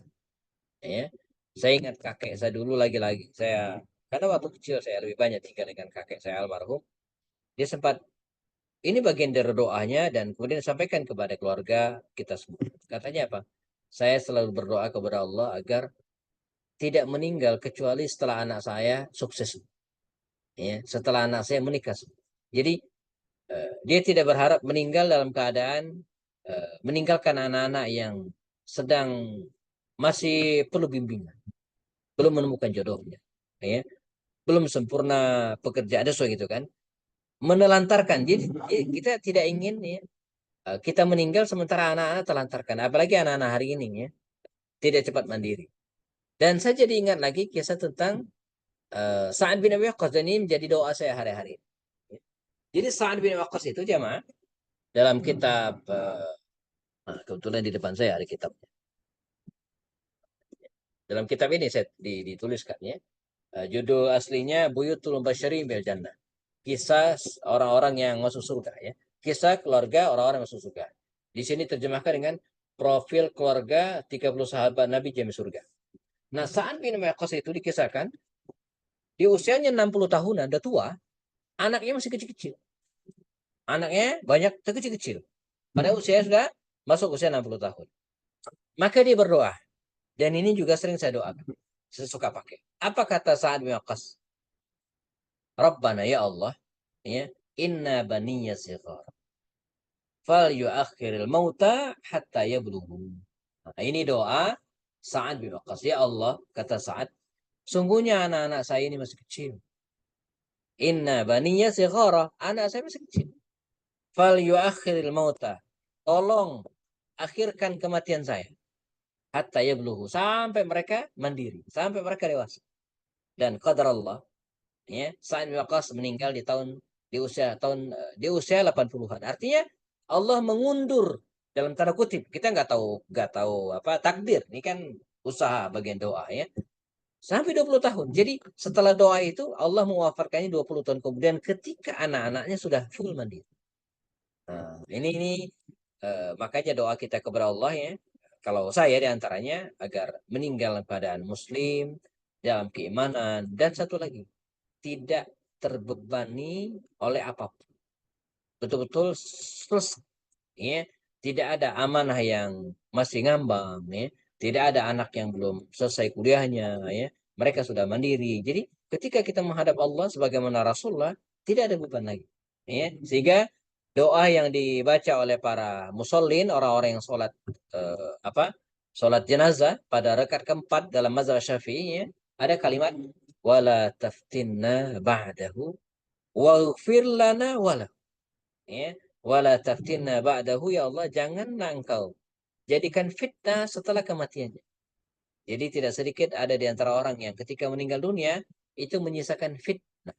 Ya. Saya ingat kakek saya dulu lagi-lagi. Karena waktu kecil saya lebih banyak tinggal dengan kakek saya almarhum. Dia sempat, ini bagian dari doanya dan kemudian sampaikan kepada keluarga kita semua. Katanya apa? Saya selalu berdoa kepada Allah agar tidak meninggal kecuali setelah anak saya sukses. Ya, setelah anak saya menikah. Jadi dia tidak berharap meninggal dalam keadaan meninggalkan anak-anak yang sedang masih perlu bimbingan, belum menemukan jodohnya, ya, belum sempurna pekerjaan so gitu kan, menelantarkan. Jadi kita tidak ingin ya kita meninggal sementara anak-anak telantarkan, apalagi anak-anak hari ini ya tidak cepat mandiri. Dan saya jadi ingat lagi kisah tentang Sa'ad bin Abi Waqqas, dan ini menjadi doa saya hari-hari. Jadi Sa'ad bin Abi Waqqas itu jamaah dalam kitab kebetulan di depan saya ada kitab. Dalam kitab ini saya dituliskan ya. Judul aslinya Buyutul Mubasysyirin bil Jannah. Kisah orang-orang yang masuk surga ya. Kisah keluarga orang-orang yang masuk surga. Di sini terjemahkan dengan profil keluarga 30 sahabat Nabi jamin surga. Nah, Sa'ad bin Waqqas itu dikisahkan di usianya 60 tahunan, udah tua, anaknya masih kecil-kecil. Anaknya banyak kecil-kecil. Pada usia sudah masuk usia 60 tahun. Maka dia berdoa. Dan ini juga sering saya doakan. Saya suka pakai. Apa kata Sa'ad bin Waqqas? Rabbana ya Allah, ya, inna baniya sighar. Fal yuakhiril mauta hatta yablughu. Nah, ini doa Sa'ad bin Waqqas. Ya Allah, kata Sa'ad, sungguhnya anak-anak saya ini masih kecil. Inna baniya sighara. Anak saya masih kecil. Fal yuakhiril mauta. Tolong akhirkan kematian saya. Hatta yablughu. Sampai mereka mandiri. Sampai mereka dewasa. Dan qadar Allah, ya, Sa'ad bin Waqqas meninggal di usia 80-an. Artinya Allah mengundur dalam tanda kutip. Kita nggak tahu apa takdir. Ini kan usaha bagian doa ya. Sampai 20 tahun. Jadi setelah doa itu Allah mewafatkannya 20 tahun kemudian ketika anak-anaknya sudah full mandiri. Nah, ini makanya doa kita kepada Allah ya. Kalau saya diantaranya agar meninggal keadaan muslim dalam keimanan, dan satu lagi tidak terbebani oleh apapun. Betul-betul selesai. Ya. Tidak ada amanah yang masih ngambang. Ya. Tidak ada anak yang belum selesai kuliahnya. Ya. Mereka sudah mandiri. Jadi ketika kita menghadap Allah sebagaimana Rasulullah, tidak ada beban lagi. Ya. Sehingga doa yang dibaca oleh para musallin, orang-orang yang sholat sholat jenazah pada rakaat keempat dalam mazhab Syafi'i, ya, ada kalimat wala taftinna ba'dahu waghfir lana wala, ya, wala taftinna ba'dahu, ya Allah janganlah engkau jadikan fitnah setelah kematiannya. Jadi tidak sedikit ada di antara orang yang ketika meninggal dunia itu menyisakan fitnah,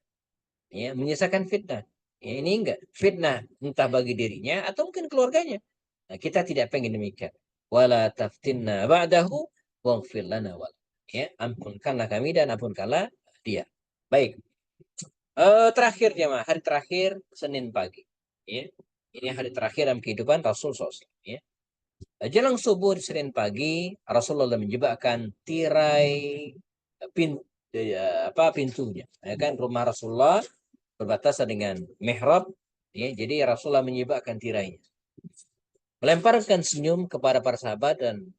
ya, menyisakan fitnah. Ya, ini enggak fitnah entah bagi dirinya atau mungkin keluarganya. Nah, kita tidak pengen demikian. Wala taftinna ba'dahu waghfir lana wala. Ya, ampunkanlah kami dan ampunkanlah dia. Baik. Terakhir jemaah, hari terakhir Senin pagi. Ya. Ini hari terakhir dalam kehidupan Rasul SAW. Ya. Jelang subuh di Senin pagi, Rasulullah menjebakkan tirai pintunya. Ya kan, rumah Rasulullah berbatasan dengan mihrab, ya, jadi Rasulullah menyibakkan tirainya, melemparkan senyum kepada para sahabat, dan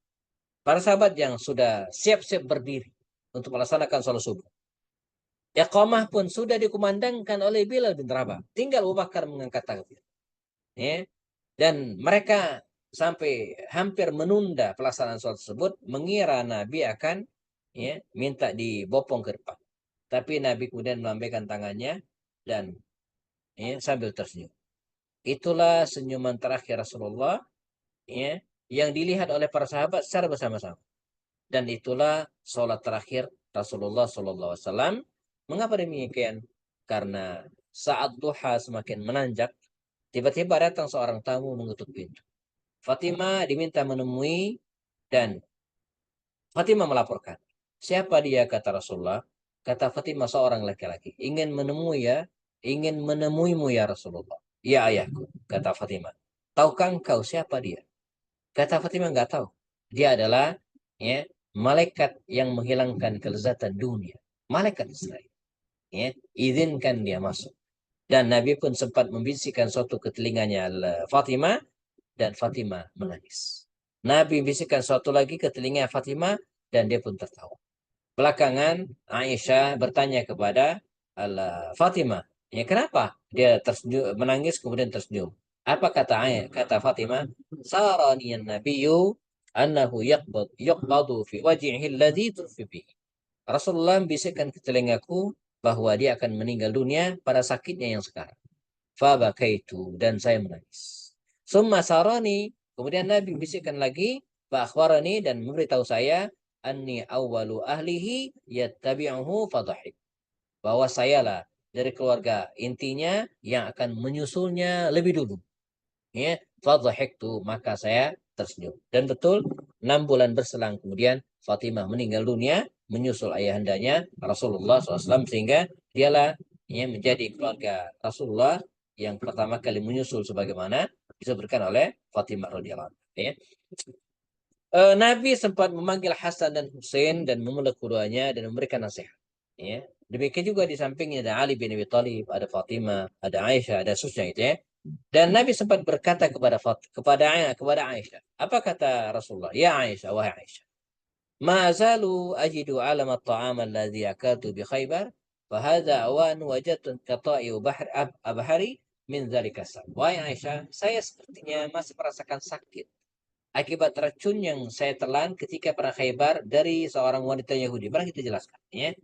para sahabat yang sudah siap-siap berdiri untuk melaksanakan sholat subuh. Iqamah pun sudah dikumandangkan oleh Bilal bin Rabah. Tinggal Abu Bakar mengangkat takbir. Ya. Dan mereka sampai hampir menunda pelaksanaan sholat tersebut, mengira Nabi akan, ya, minta dibopong ke depan. Tapi Nabi kemudian melambaikan tangannya dan, ya, sambil tersenyum. Itulah senyuman terakhir Rasulullah, ya, yang dilihat oleh para sahabat secara bersama-sama. Dan itulah sholat terakhir Rasulullah SAW. Mengapa demikian? Karena saat duha semakin menanjak, tiba-tiba datang seorang tamu mengetuk pintu. Fatimah diminta menemui, dan Fatimah melaporkan. Siapa dia, kata Rasulullah? Kata Fatimah, seorang laki-laki. Ingin menemui ya, ingin menemuimu ya Rasulullah. Ya ayahku, kata Fatimah. Tahukah engkau siapa dia? Kata Fatimah, enggak tahu. Dia adalah, ya, malaikat yang menghilangkan kelezatan dunia. Malaikat Israel. Ya, izinkan dia masuk. Dan Nabi pun sempat membisikkan suatu ke telinganya Fatimah, dan Fatimah menangis. Nabi membisikkan suatu lagi ke telinga Fatimah, dan dia pun tertawa. Belakangan Aisyah bertanya kepada Fatimah, ya, kenapa dia tersenyum, menangis kemudian tersenyum? Apa kata Aisyah? Kata Fatimah, saraniyan nabiyyu annahu yaqbadu fi wajhihi alladhi turfi bihi. Rasulullah membisikkan ke telingaku bahwa dia akan meninggal dunia pada sakitnya yang sekarang. Fabakaitu, dan saya menangis. Summa sarani, kemudian Nabi membisikkan lagi, fa akhbarani, dan memberitahu saya, anni awwalu ahlihi yattabi'uhu fadhahik, bahwa sayalah dari keluarga intinya yang akan menyusulnya lebih dulu. Ya, fadhahiktu, maka saya tersenyum. Dan betul, 6 bulan berselang kemudian Fatimah meninggal dunia menyusul ayahandanya Rasulullah SAW, sehingga dialah, ya, menjadi keluarga Rasulullah yang pertama kali menyusul sebagaimana disebutkan oleh Fatimah radhiyallahu anha. Ya. Nabi sempat memanggil Hasan dan Hussein dan memeluk keduanya dan memberikan nasihat. Ya. Demikian juga di sampingnya ada Ali bin Abi Thalib, ada Fatimah, ada Aisyah, ada susnya itu, ya. Dan Nabi sempat berkata kepada Aisyah. Apa kata Rasulullah? Ya Aisyah, wahai Aisyah, ma zalu ajidu alam at-ta'am alladhi akaltu bi Khaybar, fa hadha awan wajadtu qata'i abhari min dzalika sam. Wahai Aisyah, saya sepertinya masih merasakan sakit akibat racun yang saya telan ketika perang Khaybar dari seorang wanita Yahudi. Pernah kita jelaskan, ya.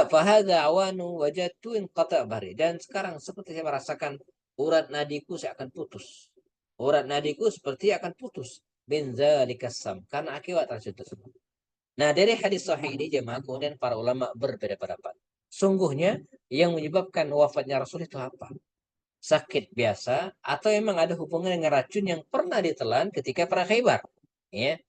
Fahadha awanu wajadtu inqata' bahri. Dan sekarang seperti saya merasakan urat nadiku saya akan putus. Urat nadiku seperti akan putus. Min dzalikas sam, karena akibat racun tersebut. Nah, dari hadis sahih ini jemaah, kemudian para ulama berbeda pendapat. Sungguhnya yang menyebabkan wafatnya Rasul itu apa? Sakit biasa atau memang ada hubungan dengan racun yang pernah ditelan ketika perang Khaybar? Ya,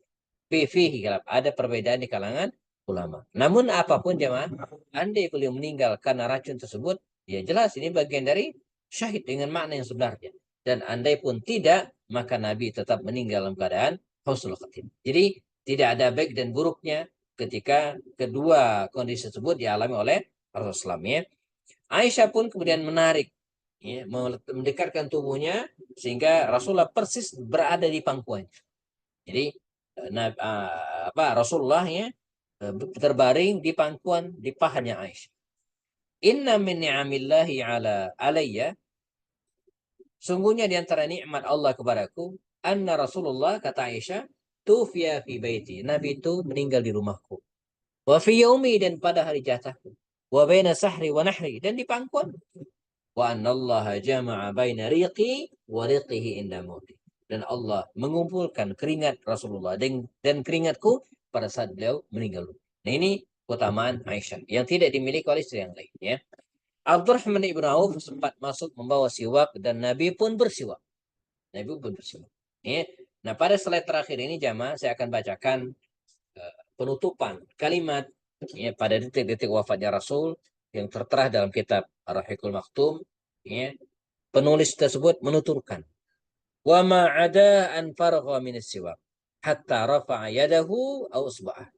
fihi, ada perbedaan di kalangan ulama. Namun apapun jemaah, andai beliau meninggal karena racun tersebut, ya jelas ini bagian dari syahid dengan makna yang sebenarnya. Dan andai pun tidak, maka Nabi tetap meninggal dalam keadaan husnul khatimah. Jadi tidak ada baik dan buruknya ketika kedua kondisi tersebut dialami oleh Rasulullah SAW, ya. Aisyah pun kemudian menarik, ya, mendekatkan tubuhnya sehingga Rasulullah persis berada di pangkuannya. Jadi Rasulullah, ya, terbaring di pangkuan di pahanya Aisyah. Inna min ni'amillahi alayya, sungguhnya di antara nikmat Allah kepadaku, anna Rasulullah, kata Aisyah, tufiya fi baiti, Nabi itu meninggal di rumahku. Wa fi yaumi, dan pada hari jatahku. Wa baina sahri wa nahri, dan di pangkuan. Wa anna Allah jama'a baina riqi wa riqihi inda mauti. Dan Allah mengumpulkan keringat Rasulullah dan keringatku pada saat beliau meninggal. Nah, ini keutamaan Aisyah yang tidak dimiliki oleh istri yang lain, ya. Abdurrahman ibn Auf sempat masuk membawa siwak dan Nabi pun bersiwak. Nabi pun bersiwak. Ya. Nah, pada slide terakhir ini jamaah saya akan bacakan penutupan kalimat, ya, pada detik-detik wafatnya Rasul yang tertera dalam kitab Ar-Rahiqul Maktum, ya. Penulis tersebut menuturkan, wa ma ada an faragha min siwak hatta rafa'a yadahu aw usba'ah.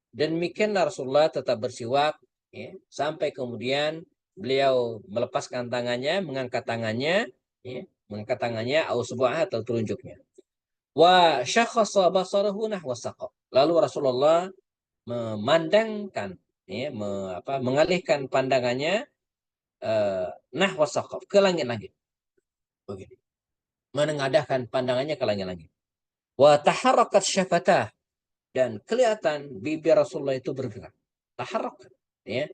Dan demikianlah Rasulullah tetap bersiwak, ya, sampai kemudian beliau melepaskan tangannya, mengangkat tangannya, ya, mengangkat tangannya ausbu'ah atau telunjuknya. Wa syakhasa basarahu nahwa saqaf. Lalu Rasulullah memandangkan, ya, mengalihkan pandangannya nahwa saqaf, ke langit-langit. Begitu. Menengadahkan pandangannya ke langit-langit. Wa taharrakat syafatah, dan kelihatan bibir Rasulullah itu bergerak. Taharrakat, ya.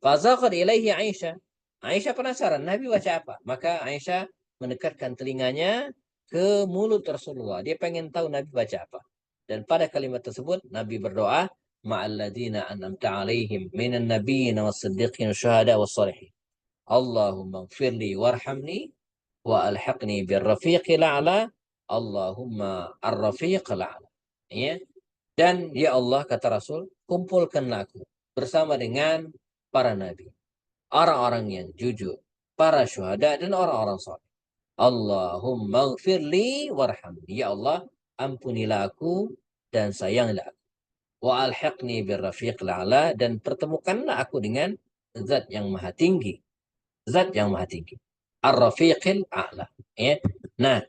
Fazaqat ilaihi Aisyah. Aisyah penasaran Nabi baca apa. Maka Aisyah mendekatkan telinganya ke mulut Rasulullah. Dia pengen tahu Nabi baca apa. Dan pada kalimat tersebut Nabi berdoa, ma'alladzina an'amta alaihim minan nabiyyin was-siddiqin wasyuhada was-shalihin. Allahumma ighfirli warhamni wa alhiqni birrafiqil a'la. Allahumma ar-rafiqil a'la. Ya. Dan ya Allah, kata Rasul, kumpulkanlah aku bersama dengan para nabi, orang-orang yang jujur, para syuhada, dan orang-orang saleh. Allahumma gfirli warhamni. Ya Allah, ampunilah aku dan sayangilah aku. Wa alhiqni birrafiqil a'la, dan pertemukanlah aku dengan zat yang maha tinggi. Zat yang maha tinggi. Ar-rafiqil a'la. Ya. Nah,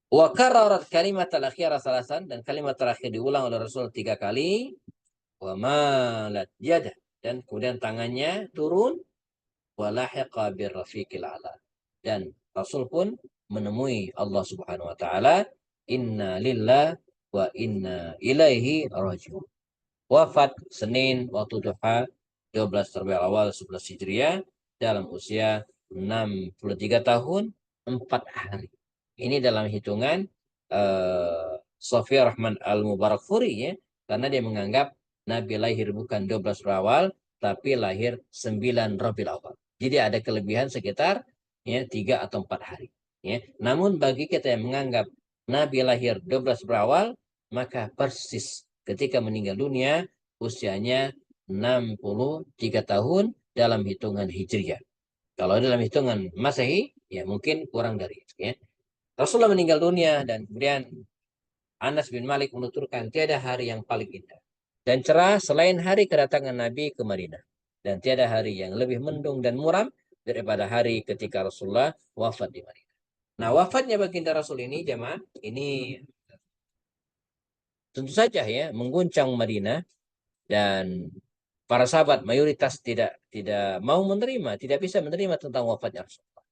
wa kararat kalimat al-akhirah salasan, dan kalimat terakhir diulang oleh Rasul 3 kali. Wa malat yadah, dan kemudian tangannya turun. Wa lahiqa birrafiqil a'la, dan Rasul pun menemui Allah Subhanahu wa taala. Inna lillah wa inna ilaihi rajiun. Wafat Senin waktu duha 12 Rabiul Awal 11 Hijriah dalam usia 63 tahun 4 hari. Ini dalam hitungan Sofia Rahman Al-Mubarakfuri, ya, karena dia menganggap Nabi lahir bukan 12 Rabiul Awal tapi lahir 9 Rabiul Awal. Jadi ada kelebihan sekitar, ya, 3 atau 4 hari. Ya. Namun bagi kita yang menganggap Nabi lahir 12 Rabiul Awal, maka persis ketika meninggal dunia usianya 63 tahun dalam hitungan Hijriah. Kalau dalam hitungan Masehi, ya mungkin kurang dari itu, ya. Rasulullah meninggal dunia, dan kemudian Anas bin Malik menuturkan tiada hari yang paling indah dan cerah selain hari kedatangan Nabi ke Madinah. Dan tiada hari yang lebih mendung dan muram daripada hari ketika Rasulullah wafat di Madinah. Nah, wafatnya baginda Rasul ini, jemaah, ini tentu saja, ya, mengguncang Madinah, dan para sahabat mayoritas tidak mau menerima, tidak bisa menerima tentang wafatnya Rasulullah.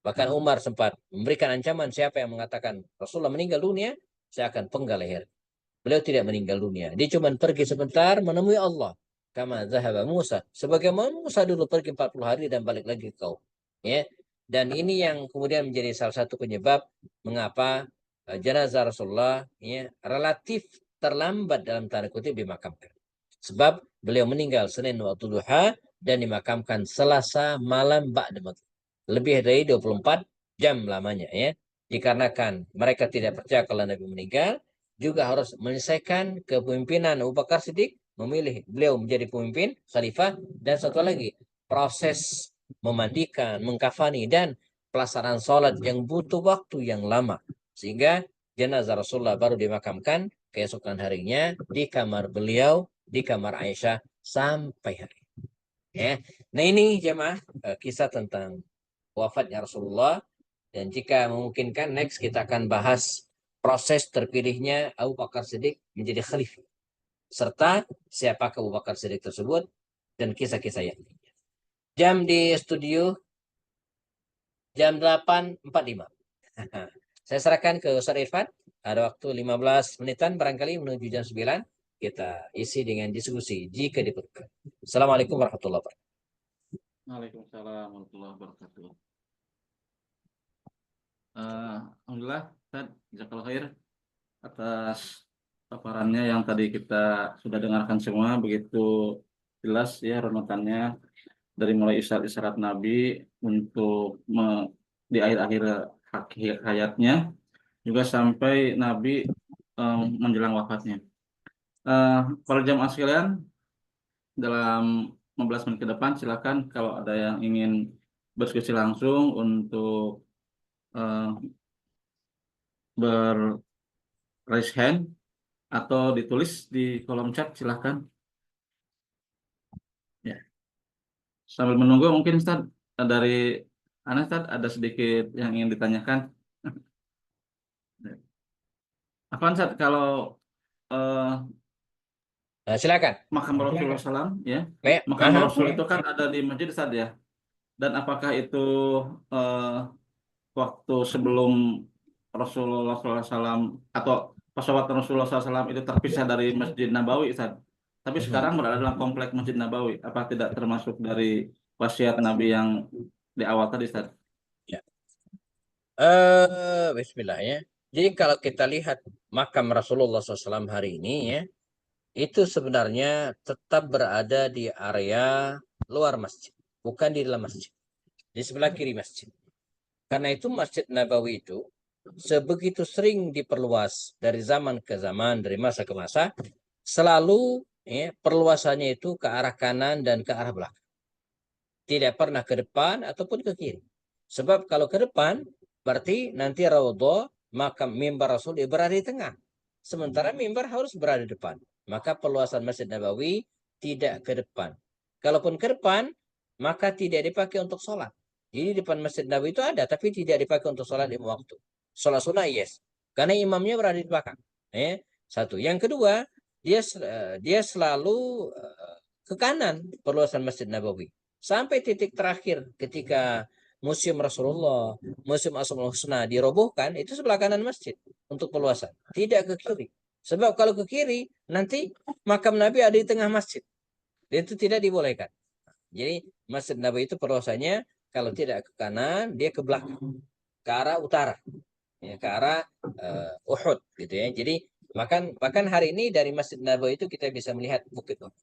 Bahkan Umar sempat memberikan ancaman, siapa yang mengatakan Rasulullah meninggal dunia, saya akan penggal leher. Beliau tidak meninggal dunia. Dia cuma pergi sebentar menemui Allah. Kama zahaba Musa. Sebagaimana Musa dulu pergi 40 hari dan balik lagi ke kau. Ya. Dan ini yang kemudian menjadi salah satu penyebab mengapa jenazah Rasulullah, ya, relatif terlambat dalam tanda kutip dimakamkan. Sebab beliau meninggal Senin waktu duha dan dimakamkan Selasa malam ba'da maghrib. Lebih dari 24 jam lamanya, ya. Dikarenakan mereka tidak percaya kalau Nabi meninggal, juga harus menyelesaikan kepemimpinan Abu Bakar Siddiq, memilih beliau menjadi pemimpin khalifah, dan satu lagi proses memandikan, mengkafani, dan pelaksanaan sholat yang butuh waktu yang lama, sehingga jenazah Rasulullah baru dimakamkan keesokan harinya di kamar beliau, di kamar Aisyah sampai hari. Ya. Nah, ini jemaah kisah tentang wafatnya Rasulullah. Dan jika memungkinkan, next kita akan bahas proses terpilihnya Abu Bakar Siddiq menjadi khalifah, serta siapakah Abu Bakar Siddiq tersebut, dan kisah-kisah yang lainnya. Jam di studio jam 8.45. Saya serahkan ke Ustaz Irfan. Ada waktu 15 menitan barangkali menuju jam 9. Kita isi dengan diskusi jika diperlukan. Assalamualaikum warahmatullahi wabarakatuh. Waalaikumsalam warahmatullahi wabarakatuh. Alhamdulillah, Ustaz, jazakallahu khair atas paparannya yang tadi kita sudah dengarkan semua, begitu jelas, ya, runutannya dari mulai isyarat-isyarat Nabi untuk di akhir-akhir hayatnya, juga sampai Nabi menjelang wafatnya. Para jamaah sekalian, dalam 15 menit ke depan silakan kalau ada yang ingin berdiskusi langsung untuk raise hand atau ditulis di kolom chat, silahkan. Ya. Sambil menunggu mungkin Ustaz, dari Anas Ustaz, ada sedikit yang ingin ditanyakan. Apa Ustaz, kalau eh, Nah, silakan. makam Rasulullah SAW, ya, makam Aha. Rasul itu kan ada di masjid Ustaz ya. Dan apakah itu eh, waktu sebelum Rasulullah SAW atau pas waktu Rasulullah SAW itu terpisah dari Masjid Nabawi Ustaz. Tapi sekarang berada dalam komplek Masjid Nabawi. Apa tidak termasuk dari wasiat Nabi yang di awal tadi Ustaz? Ya. Bismillah ya. Jadi kalau kita lihat makam Rasulullah SAW hari ini ya, itu sebenarnya tetap berada di area luar masjid, bukan di dalam masjid, di sebelah kiri masjid. Karena itu Masjid Nabawi itu sebegitu sering diperluas dari zaman ke zaman, dari masa ke masa, selalu ya, perluasannya itu ke arah kanan dan ke arah belakang. Tidak pernah ke depan ataupun ke kiri. Sebab kalau ke depan, berarti nanti raudhah, makam mimbar Rasul berada di tengah. Sementara mimbar harus berada di depan. Maka perluasan Masjid Nabawi tidak ke depan. Kalaupun ke depan, maka tidak dipakai untuk sholat. Jadi depan Masjid Nabawi itu ada, tapi tidak dipakai untuk sholat lima waktu. Sholat sunnah, yes. Karena imamnya berada di belakang. Satu. Yang kedua, dia selalu ke kanan perluasan Masjid Nabawi. Sampai titik terakhir ketika Museum Rasulullah, Museum Asmaul Husna dirobohkan, itu sebelah kanan masjid untuk perluasan. Tidak ke kiri. Sebab kalau ke kiri, nanti makam Nabi ada di tengah masjid. Itu tidak dibolehkan. Jadi Masjid Nabi itu perluasannya kalau tidak ke kanan, dia ke belakang. Ke arah utara. Ya, ke arah Uhud. Gitu ya. Jadi bahkan hari ini dari Masjid Nabawi itu kita bisa melihat bukit Uhud.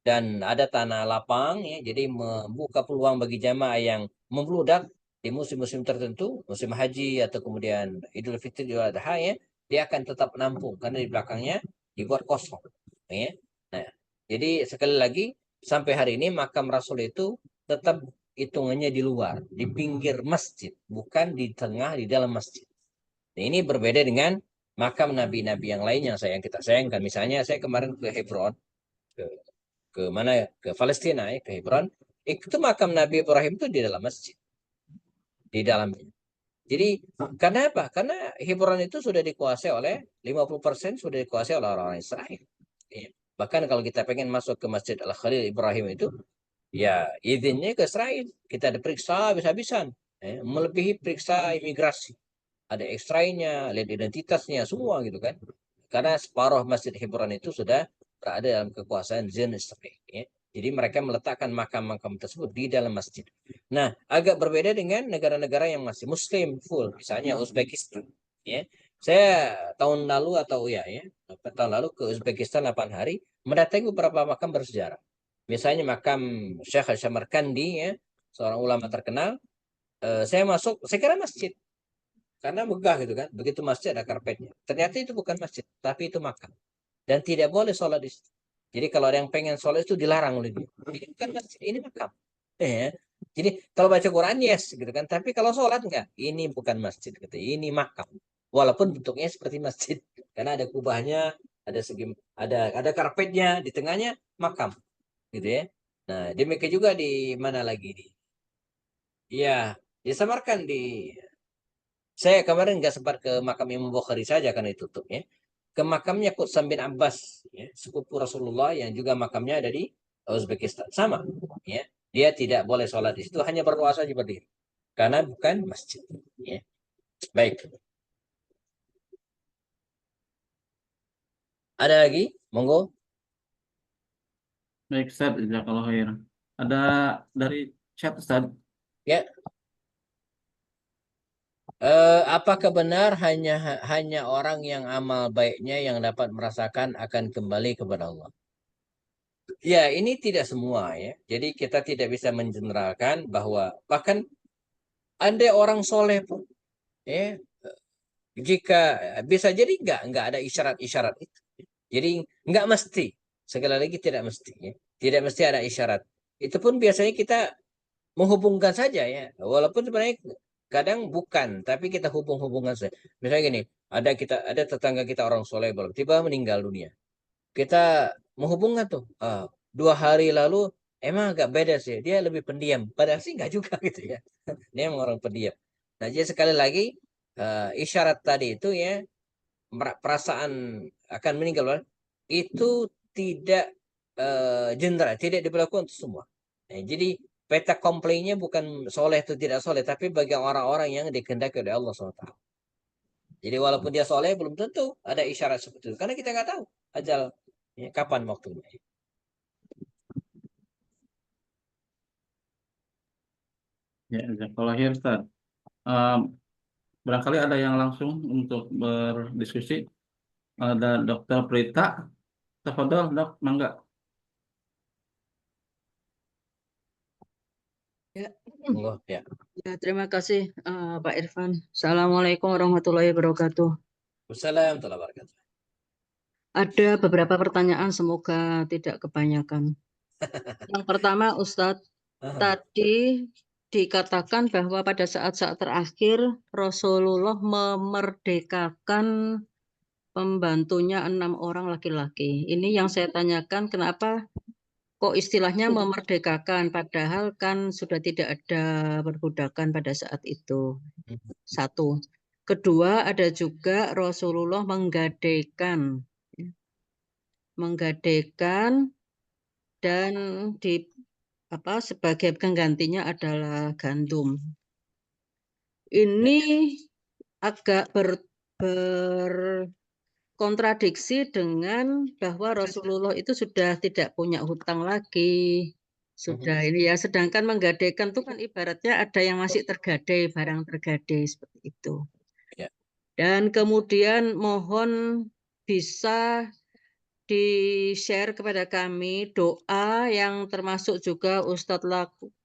Dan ada tanah lapang ya, jadi membuka peluang bagi jamaah yang membludak di musim-musim tertentu, musim haji atau kemudian Idul Fitri, Idul Adha ya, dia akan tetap menampung karena di belakangnya dibuat kosong ya. Nah, jadi sekali lagi sampai hari ini makam Rasul itu tetap hitungannya di luar, di pinggir masjid, bukan di tengah di dalam masjid. Nah, ini berbeda dengan makam nabi-nabi yang lain yang kita sayangkan. Misalnya saya kemarin ke Hebron, ke ke mana ya, ke Palestina ya, ke Hebron, itu makam Nabi Ibrahim itu di dalam masjid, di dalamnya. Jadi karena apa? Karena Hebron itu sudah dikuasai oleh 50% sudah dikuasai oleh orang-orang Israel. Ya. Bahkan kalau kita pengen masuk ke Masjid Al-Khalil Ibrahim itu, ya izinnya ke Israel. Kita diperiksa habis-habisan, melebihi periksa imigrasi. Ada ekstrainya, lihat identitasnya, semua gitu kan. Karena separuh Masjid Hebron itu sudah berada dalam kekuasaan Zionisme. Ya. Jadi mereka meletakkan makam-makam tersebut di dalam masjid. Nah, agak berbeda dengan negara-negara yang masih Muslim full, misalnya Uzbekistan. Ya, saya tahun lalu atau tahun lalu ke Uzbekistan 8 hari, mendatangi beberapa makam bersejarah. Misalnya makam Syekh Samarkandi, ya, seorang ulama terkenal. Saya masuk, saya kira masjid karena megah gitu kan. Begitu masjid ada karpetnya. Ternyata itu bukan masjid, tapi itu makam. Dan tidak boleh sholat di situ. Jadi kalau ada yang pengen sholat itu dilarang oleh dia. Ini bukan masjid, ini makam. Ya. Jadi kalau baca Quran yes gitu kan. Tapi kalau sholat enggak. Ini bukan masjid gitu. Ini makam. Walaupun bentuknya seperti masjid. Karena ada kubahnya, ada segi, ada karpetnya, di tengahnya makam gitu ya. Nah, demikian juga di mana lagi di? Iya, disamarkan di. Saya kemarin nggak sempat ke makam Imam Bukhari saja karena ditutup ya. Ke makamnya Qutsam bin Abbas, ya, sepupu Rasulullah yang juga makamnya ada di Uzbekistan. Sama, ya. Dia tidak boleh sholat di situ, hanya berdoa saja berdiri. Karena bukan masjid. Ya. Baik. Ada lagi? Monggo. Baik Ustaz, jazakallahu khairan. Ada dari chat Ustaz. Ya. Apakah benar hanya orang yang amal baiknya yang dapat merasakan akan kembali kepada Allah? Ya, ini tidak semua ya. Jadi kita tidak bisa mengeneralkan bahwa bahkan ada orang soleh pun, ya, jika bisa jadi nggak ada isyarat-isyarat itu. Jadi nggak mesti. Sekali lagi tidak mesti. Ya. Tidak mesti ada isyarat. Itu pun biasanya kita menghubungkan saja ya. Walaupun sebenarnya kadang bukan, tapi kita hubung-hubungkan saja. Misalnya gini, ada tetangga kita orang soleh belum tiba meninggal dunia. Kita menghubungkan tuh. 2 hari lalu emang agak beda sih. Dia lebih pendiam. Padahal sih nggak juga gitu ya. Dia emang orang pendiam. Nah, jadi sekali lagi isyarat tadi itu ya perasaan akan meninggal itu tidak general, tidak diberlakukan untuk semua. Nah, jadi peta komplainnya bukan soleh atau tidak soleh, tapi bagi orang-orang yang dikehendaki oleh Allah SWT. Jadi walaupun dia soleh, belum tentu ada isyarat seperti itu. Karena kita nggak tahu ajal ya, kapan waktunya. Ya, kalau Ustaz. Um, Barangkali ada yang langsung untuk berdiskusi. Ada Dokter Prita. Tafadhol, Dok, mangga. Ya, Allah ya. ya, terima kasih Pak Irfan. Assalamualaikum warahmatullahi wabarakatuh. Wassalamualaikum warahmatullahi wabarakatuh. Ada beberapa pertanyaan, semoga tidak kebanyakan. Yang pertama, Ustadz, tadi dikatakan bahwa pada saat-saat terakhir Rasulullah memerdekakan pembantunya 6 orang laki-laki. Ini yang saya tanyakan, kenapa kok istilahnya memerdekakan, padahal kan sudah tidak ada perbudakan pada saat itu. Satu. Kedua, ada juga Rasulullah menggadaikan dan di sebagai penggantinya adalah gandum. Ini agak berkontradiksi dengan bahwa Rasulullah itu sudah tidak punya hutang lagi. Sudah ini ya, sedangkan menggadaikan itu kan ibaratnya ada yang masih tergadai, barang tergadai seperti itu. Ya. Dan kemudian mohon bisa di-share kepada kami doa yang termasuk juga Ustadz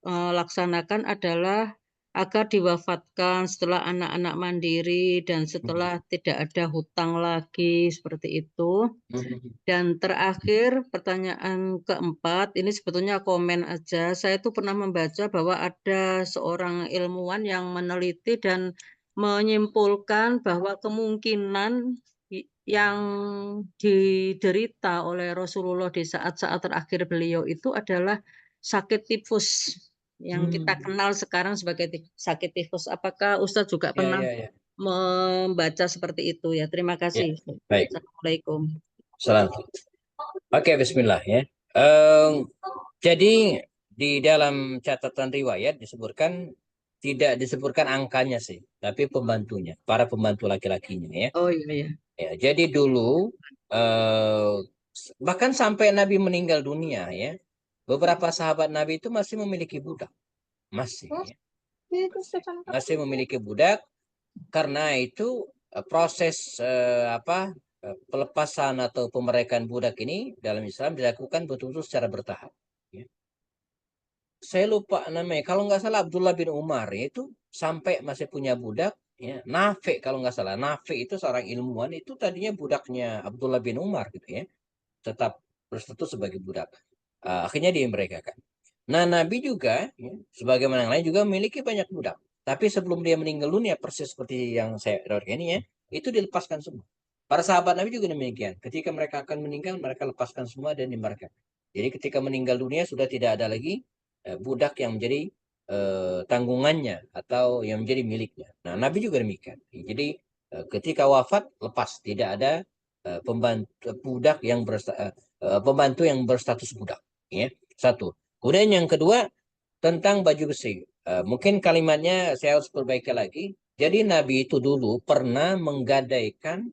laksanakan adalah agar diwafatkan setelah anak-anak mandiri dan setelah tidak ada hutang lagi seperti itu. Dan terakhir pertanyaan keempat, ini sebetulnya komen aja. Saya tuh pernah membaca bahwa ada seorang ilmuwan yang meneliti dan menyimpulkan bahwa kemungkinan yang diderita oleh Rasulullah di saat-saat terakhir beliau itu adalah sakit tifus yang kita kenal sekarang sebagai sakit tifus. Apakah Ustadz juga pernah membaca seperti itu ya? Terima kasih. Baik. Assalamualaikum. Salam. Oke, bismillah ya. Jadi di dalam catatan riwayat tidak disebutkan angkanya sih, tapi pembantunya, para pembantu laki-lakinya ya. Oh iya ya. Ya, jadi dulu bahkan sampai Nabi meninggal dunia ya, beberapa sahabat Nabi itu masih memiliki budak, masih ya. Masih memiliki budak karena itu proses pelepasan atau pemerdayaan budak ini dalam Islam dilakukan betul-betul secara bertahap. Ya. Saya lupa namanya. Kalau nggak salah Abdullah bin Umar itu sampai masih punya budak. Ya. Nafi kalau nggak salah. Nafi itu seorang ilmuwan itu tadinya budaknya Abdullah bin Umar gitu ya. Tetap berstatus sebagai budak. Akhirnya dimerdekakan. Nah Nabi juga ya, sebagaimana yang lain juga memiliki banyak budak. Tapi sebelum dia meninggal dunia persis seperti yang saya riwayatkan ini ya, itu dilepaskan semua. Para sahabat Nabi juga demikian. Ketika mereka akan meninggal, mereka lepaskan semua dan dimerdekakan. Jadi ketika meninggal dunia sudah tidak ada lagi budak yang menjadi tanggungannya atau yang menjadi miliknya. Nah, Nabi juga demikian. Jadi ketika wafat lepas, tidak ada pembantu yang berstatus budak. Ya, satu. Kemudian yang kedua tentang baju besi. Mungkin kalimatnya saya harus perbaiki lagi. Jadi Nabi itu dulu pernah menggadaikan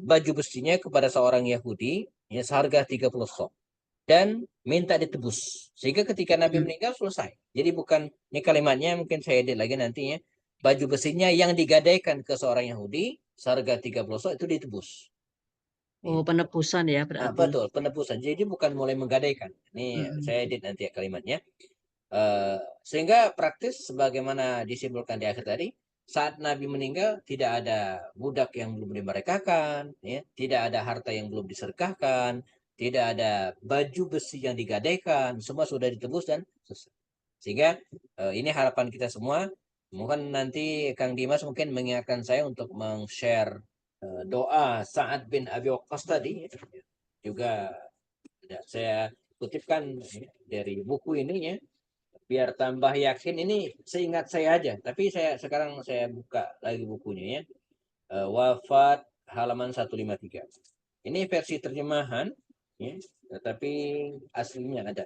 baju besinya kepada seorang Yahudi ya, seharga 30 sok dan minta ditebus. Sehingga ketika Nabi meninggal selesai. Jadi bukan ini kalimatnya mungkin saya edit lagi nantinya. Baju besinya yang digadaikan ke seorang Yahudi seharga 30 sok itu ditebus. Oh, penebusan ya berarti. Betul, penebusan. Jadi bukan mulai menggadaikan. Ini saya edit nanti ya kalimatnya. Sehingga praktis sebagaimana disimpulkan di akhir tadi, saat Nabi meninggal tidak ada budak yang belum dimerdekakan, ya, tidak ada harta yang belum disedekahkan, tidak ada baju besi yang digadaikan, semua sudah ditebus dan selesai. Sehingga ini harapan kita semua. Mungkin nanti Kang Dimas mungkin mengingatkan saya untuk meng-share doa Sa'ad bin Abi Waqqas tadi. Juga saya kutipkan dari buku ini ya, biar tambah yakin. Ini seingat saya aja, tapi sekarang saya buka lagi bukunya ya. Wafat halaman 153. Ini versi terjemahan ya, tetapi aslinya ada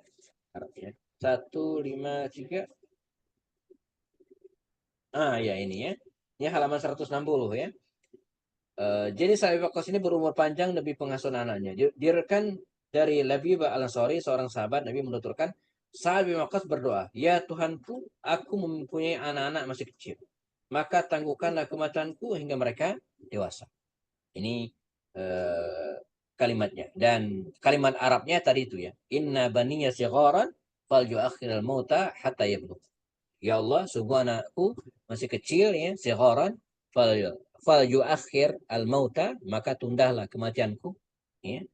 Arabnya. 153. Ya ini ya. Ini halaman 160 ya. Jadi Sa'ib Waqqas ini berumur panjang Nabi pengasuh anaknya. Direkan dari Labibah Al-Ansari, seorang sahabat Nabi menuturkan, Sa'ib Waqqas berdoa, "Ya Tuhanku, aku mempunyai anak-anak masih kecil. Maka tangguhkanlah kematianku hingga mereka dewasa." Ini kalimatnya. Dan kalimat Arabnya tadi itu ya. Inna baniya sigharan fal yu'akhirul mauta hatta yablugh. Ya Allah, sungguh anakku masih kecil ya, sigharan fal yu'akhir al mauta, maka tundalah kematianku ya,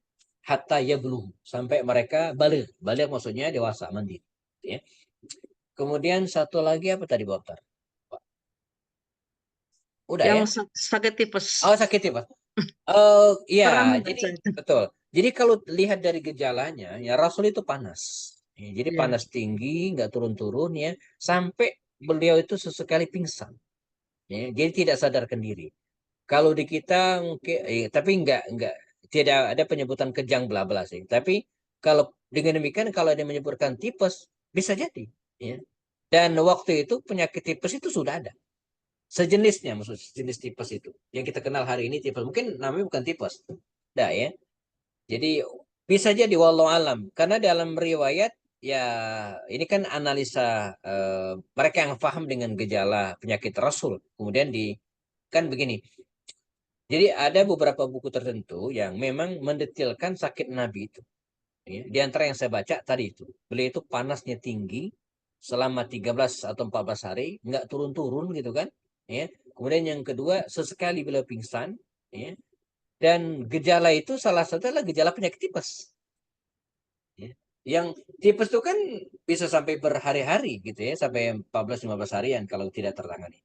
hatta yablugh, sampai mereka balik. Balik maksudnya dewasa, mandiri ya. Kemudian satu lagi apa tadi, Dokter? Udah ya? Yang sakit tipes. Oh, sakit ya, Pak. Pernah Iya, membaca jadi itu. betul. Jadi kalau lihat dari gejalanya, ya Rasul itu panas. Ya, jadi Iya. panas tinggi, nggak turun-turun ya, sampai beliau itu sesekali pingsan. Ya, jadi tidak sadarkan diri. Kalau di kita mungkin, tapi nggak tidak ada penyebutan kejang bla bla sih. Tapi kalau dengan demikian, kalau dia menyebutkan tipes, bisa jadi. Ya. Dan waktu itu penyakit tipes itu sudah ada. Sejenisnya, maksud jenis tipes itu. Yang kita kenal hari ini tipes. Mungkin namanya bukan tipes. Nah, ya. Jadi bisa jadi wallahu alam. Karena dalam riwayat ya ini kan analisa mereka yang paham dengan gejala penyakit Rasul. Kemudian kan begini. Jadi ada beberapa buku tertentu yang memang mendetilkan sakit Nabi itu. Ya. Di antara yang saya baca tadi itu. Beliau itu panasnya tinggi selama 13 atau 14 hari, nggak turun-turun gitu kan. Ya. Kemudian yang kedua, sesekali beliau pingsan. Ya. Dan gejala itu salah satu adalah gejala penyakit tipes. Ya. Yang tipes itu kan bisa sampai berhari-hari gitu ya, sampai 14-15 harian kalau tidak tertangani.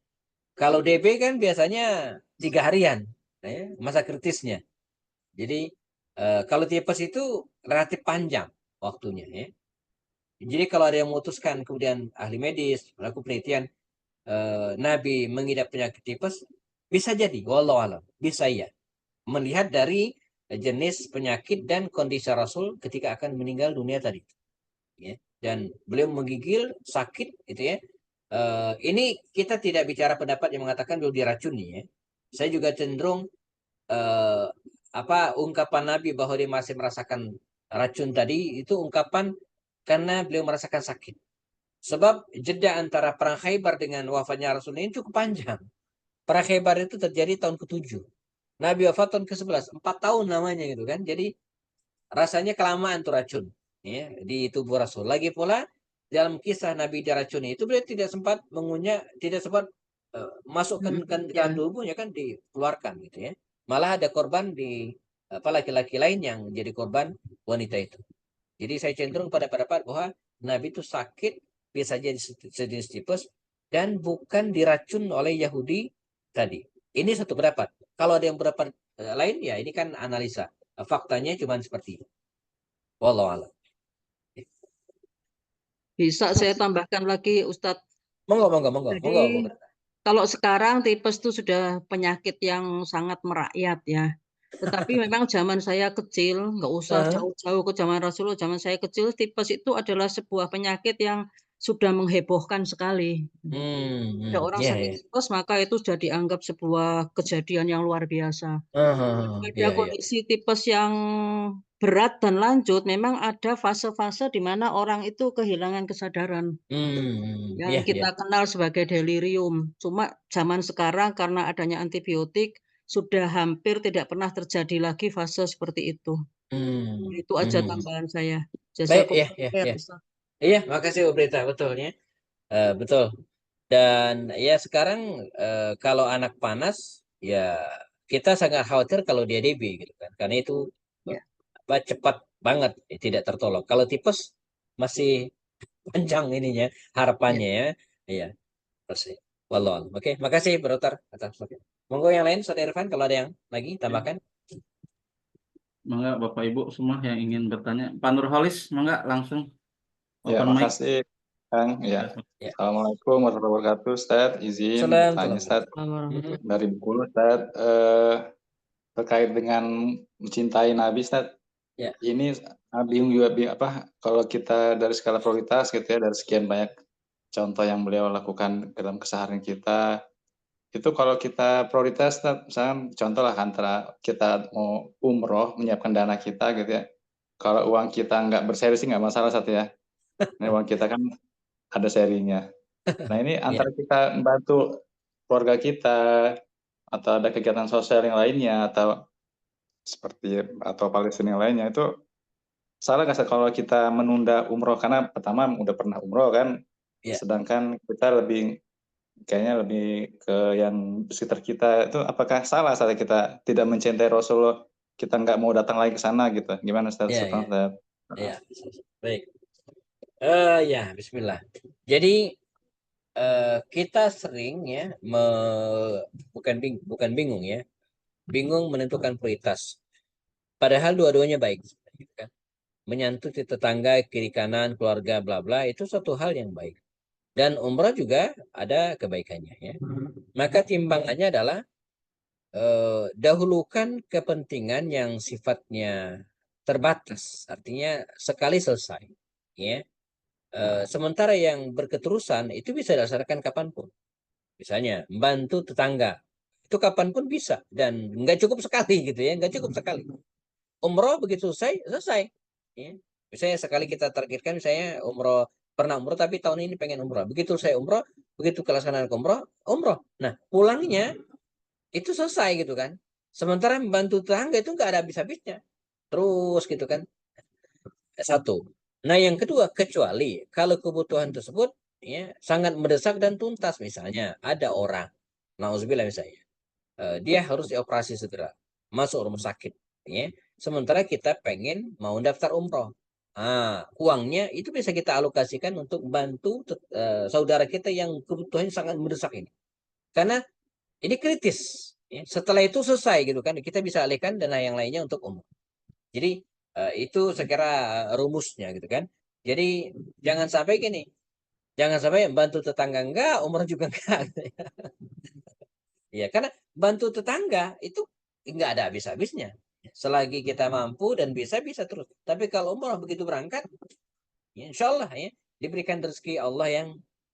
Kalau DB kan biasanya 3 harian, ya, masa kritisnya. Jadi kalau tipes itu relatif panjang waktunya ya. Jadi kalau ada yang memutuskan kemudian ahli medis melakukan penelitian Nabi mengidap penyakit tipes, bisa jadi, wallahu alam, bisa ya. Melihat dari jenis penyakit dan kondisi Rasul ketika akan meninggal dunia tadi. Ya. Dan beliau menggigil, sakit, gitu ya. Ini kita tidak bicara pendapat yang mengatakan beliau diracuni ya. Saya juga cenderung ungkapan Nabi bahwa dia masih merasakan racun tadi itu ungkapan karena beliau merasakan sakit. Sebab jeda antara perang Khaybar dengan wafatnya Rasul ini cukup panjang. Perang Khaybar itu terjadi tahun ke-7. Nabi wafat tahun ke-11, 4 tahun namanya gitu kan. Jadi rasanya kelamaan tuh racun ya di tubuh Rasul. Lagi pula dalam kisah Nabi diracuni itu beliau tidak sempat mengunyah, tidak sempat masukkan ke dalam tubuhnya kan, dikeluarkan gitu ya. Malah ada korban di laki-laki lain yang jadi korban wanita itu. Jadi saya cenderung pada pendapat bahwa Nabi itu sakit bisa jadi sejenis tipes dan bukan diracun oleh Yahudi tadi. Ini satu pendapat. Kalau ada yang pendapat lain ya ini kan analisa. Faktanya cuma seperti itu. Wallahu a'lam. Bisa saya tambahkan lagi, Ustadz. Monggo. Jadi kalau sekarang tipes itu sudah penyakit yang sangat merakyat ya. Tetapi memang zaman saya kecil, nggak usah jauh-jauh ke zaman Rasulullah, zaman saya kecil tipes itu adalah sebuah penyakit yang sudah menghebohkan sekali. Ada orang sakit tipes maka itu sudah dianggap sebuah kejadian yang luar biasa. Pada kondisi tipes yang berat dan lanjut, memang ada fase-fase di mana orang itu kehilangan kesadaran. Yang kita kenal sebagai delirium. Cuma zaman sekarang karena adanya antibiotik, sudah hampir tidak pernah terjadi lagi fase seperti itu. Itu aja tambahan saya. Baik, Jazakumullah khair, ya. Ustaz. Iya, makasih Bu Berita, betulnya. Betul. Dan ya sekarang kalau anak panas ya kita sangat khawatir kalau dia DB gitu kan. Karena itu Ya. cepat banget tidak tertolong. Kalau tipes masih panjang ininya harapannya ya. Iya, pasti. Wallah. Oke, makasih Bro Tar atas. Monggo yang lain Saudara Irfan kalau ada yang lagi tambahkan. Mangga Bapak Ibu semua yang ingin bertanya. Pak Nurholis, mangga langsung Ya, open mic. makasih Kang. Ya. Ya. Assalamualaikum warahmatullahi wabarakatuh, Ustaz. Izin Salam, tanya, Ustaz. Warahmatullahi Dari Bengkulu, Ustaz. Terkait dengan mencintai Nabi, Ustaz. Ya. Ini bingung juga kalau kita dari skala prioritas gitu ya, dari sekian banyak contoh yang beliau lakukan dalam keseharian kita, itu kalau kita prioritas, Ustaz, misalnya contoh lah antara kita mau umroh, menyiapkan dana kita gitu ya. Kalau uang kita nggak berseri sih nggak masalah, Ustaz ya. Ini uang kita kan ada serinya. Nah ini antara kita membantu keluarga kita atau ada kegiatan sosial yang lainnya atau Palestina yang lainnya itu salah nggak sih kalau kita menunda umroh karena pertama udah pernah umroh kan, sedangkan kita kayaknya lebih ke yang sekitar kita itu apakah salah saat kita tidak mencintai Rasulullah kita nggak mau datang lagi ke sana gitu gimana Ustaz? Ya, baik. Ya, Bismillah. Jadi kita sering ya bukan bingung ya, bingung menentukan prioritas. Padahal dua-duanya baik, gitu kan. Menyantuni tetangga, kiri kanan, keluarga, bla bla itu suatu hal yang baik. Dan umrah juga ada kebaikannya ya. Maka timbangannya adalah dahulukan kepentingan yang sifatnya terbatas, artinya sekali selesai, ya. Sementara yang berketerusan itu bisa dilaksanakan kapanpun. Misalnya membantu tetangga itu kapanpun bisa dan nggak cukup sekali gitu ya, nggak cukup sekali. Umroh begitu selesai. Ya. Misalnya sekali kita targetkan, misalnya pernah umroh tapi tahun ini pengen umroh. Begitu saya umroh, begitu kelaksanaan umroh. Nah pulangnya itu selesai gitu kan. Sementara membantu tetangga itu nggak ada habis-habisnya. Terus gitu kan. Satu. Nah yang kedua, kecuali kalau kebutuhan tersebut ya sangat mendesak dan tuntas, misalnya ada orang, nauzubillah misalnya, dia harus dioperasi segera, masuk rumah sakit, ya. Sementara kita pengen mau daftar umroh. Uangnya itu bisa kita alokasikan untuk bantu saudara kita yang kebutuhannya sangat mendesak ini. Karena ini kritis. Ya. Setelah itu selesai gitu kan, kita bisa alihkan dana yang lainnya untuk umroh. Jadi itu saya kira rumusnya gitu kan. Jadi jangan sampai gini, jangan sampai bantu tetangga enggak, umroh juga enggak. Ya, karena bantu tetangga itu enggak ada habis-habisnya. Selagi kita mampu dan bisa terus. Tapi kalau umroh begitu berangkat, ya insya Allah ya diberikan rezeki Allah yang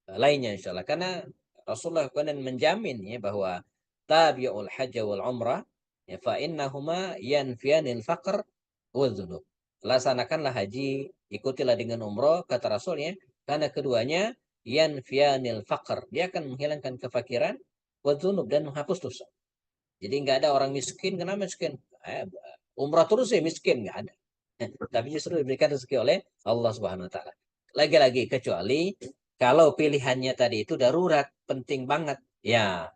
lainnya insya Allah. Karena Rasulullah kemudian menjamin ya bahwa tabi'ul hajj wal umrah ya fa innahuma yanfiyanil faqr wa dzunub. Laksanakanlah haji, ikutilah dengan umroh kata Rasulnya, karena keduanya yanfiyanil faqr. Dia akan menghilangkan kefakiran wa dzunub dan menghapus dosa. Jadi nggak ada orang miskin kenapa miskin? Umrah terus ya miskin nggak ada. Tapi justru diberikan rezeki oleh Allah Subhanahu wa taala. Lagi-lagi kecuali kalau pilihannya tadi itu darurat, penting banget. Ya,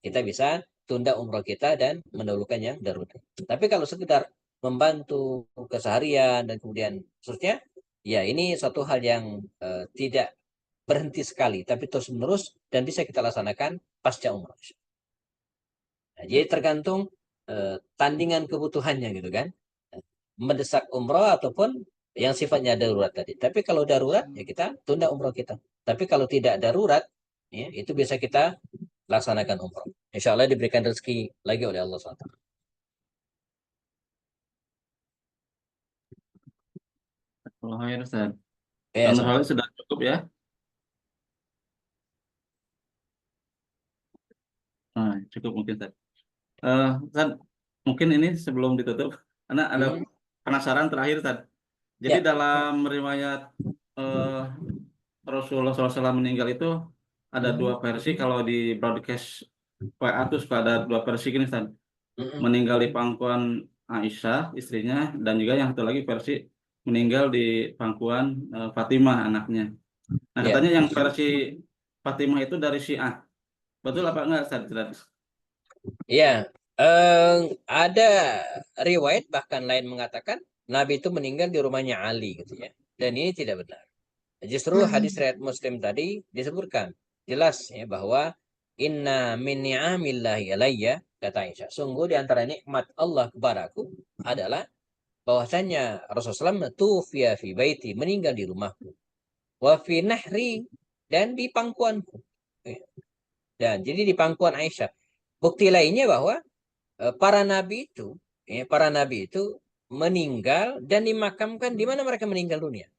kita bisa tunda umroh kita dan mendahulukan yang darurat. Tapi kalau sekedar membantu keseharian dan kemudian seterusnya, ya ini satu hal yang tidak berhenti sekali, tapi terus-menerus dan bisa kita laksanakan pasca umroh. Nah, jadi tergantung tandingan kebutuhannya gitu kan. Mendesak umroh ataupun yang sifatnya darurat tadi. Tapi kalau darurat ya kita tunda umroh kita. Tapi kalau tidak darurat ya itu bisa kita laksanakan umroh. Insya Allah diberikan rezeki lagi oleh Allah SWT. Kalau akhir Ustaz. Ya, Pak Nurholis sudah cukup ya? Cukup mungkin Ustaz. Ustaz, mungkin ini sebelum ditutup, karena ada penasaran terakhir Ustaz. Jadi dalam riwayat Rasulullah SAW meninggal itu ada dua versi. Kalau di broadcast WA itu suka ada dua versi gini Ustaz. Meninggal di pangkuan Aisyah istrinya, dan juga yang satu lagi versi meninggal di pangkuan Fatimah anaknya. Nah katanya yang versi Fatimah itu dari Syiah. Betul apa enggak Ustaz? Iya, ada riwayat bahkan lain mengatakan Nabi itu meninggal di rumahnya Ali gitu ya. Dan ini tidak benar. Justru hadis riwayat Muslim tadi disebutkan jelas ya bahwa inna min ni'amillahi alayya kata Aisyah. Sungguh di antara nikmat Allah kepadaku adalah bahwasanya Rasulullah SAW tufiya fi baiti, meninggal di rumahku, wa fi nahri, dan di pangkuanku. Dan jadi di pangkuan Aisyah. Bukti lainnya bahwa para nabi itu meninggal dan dimakamkan di mana mereka meninggal dunia.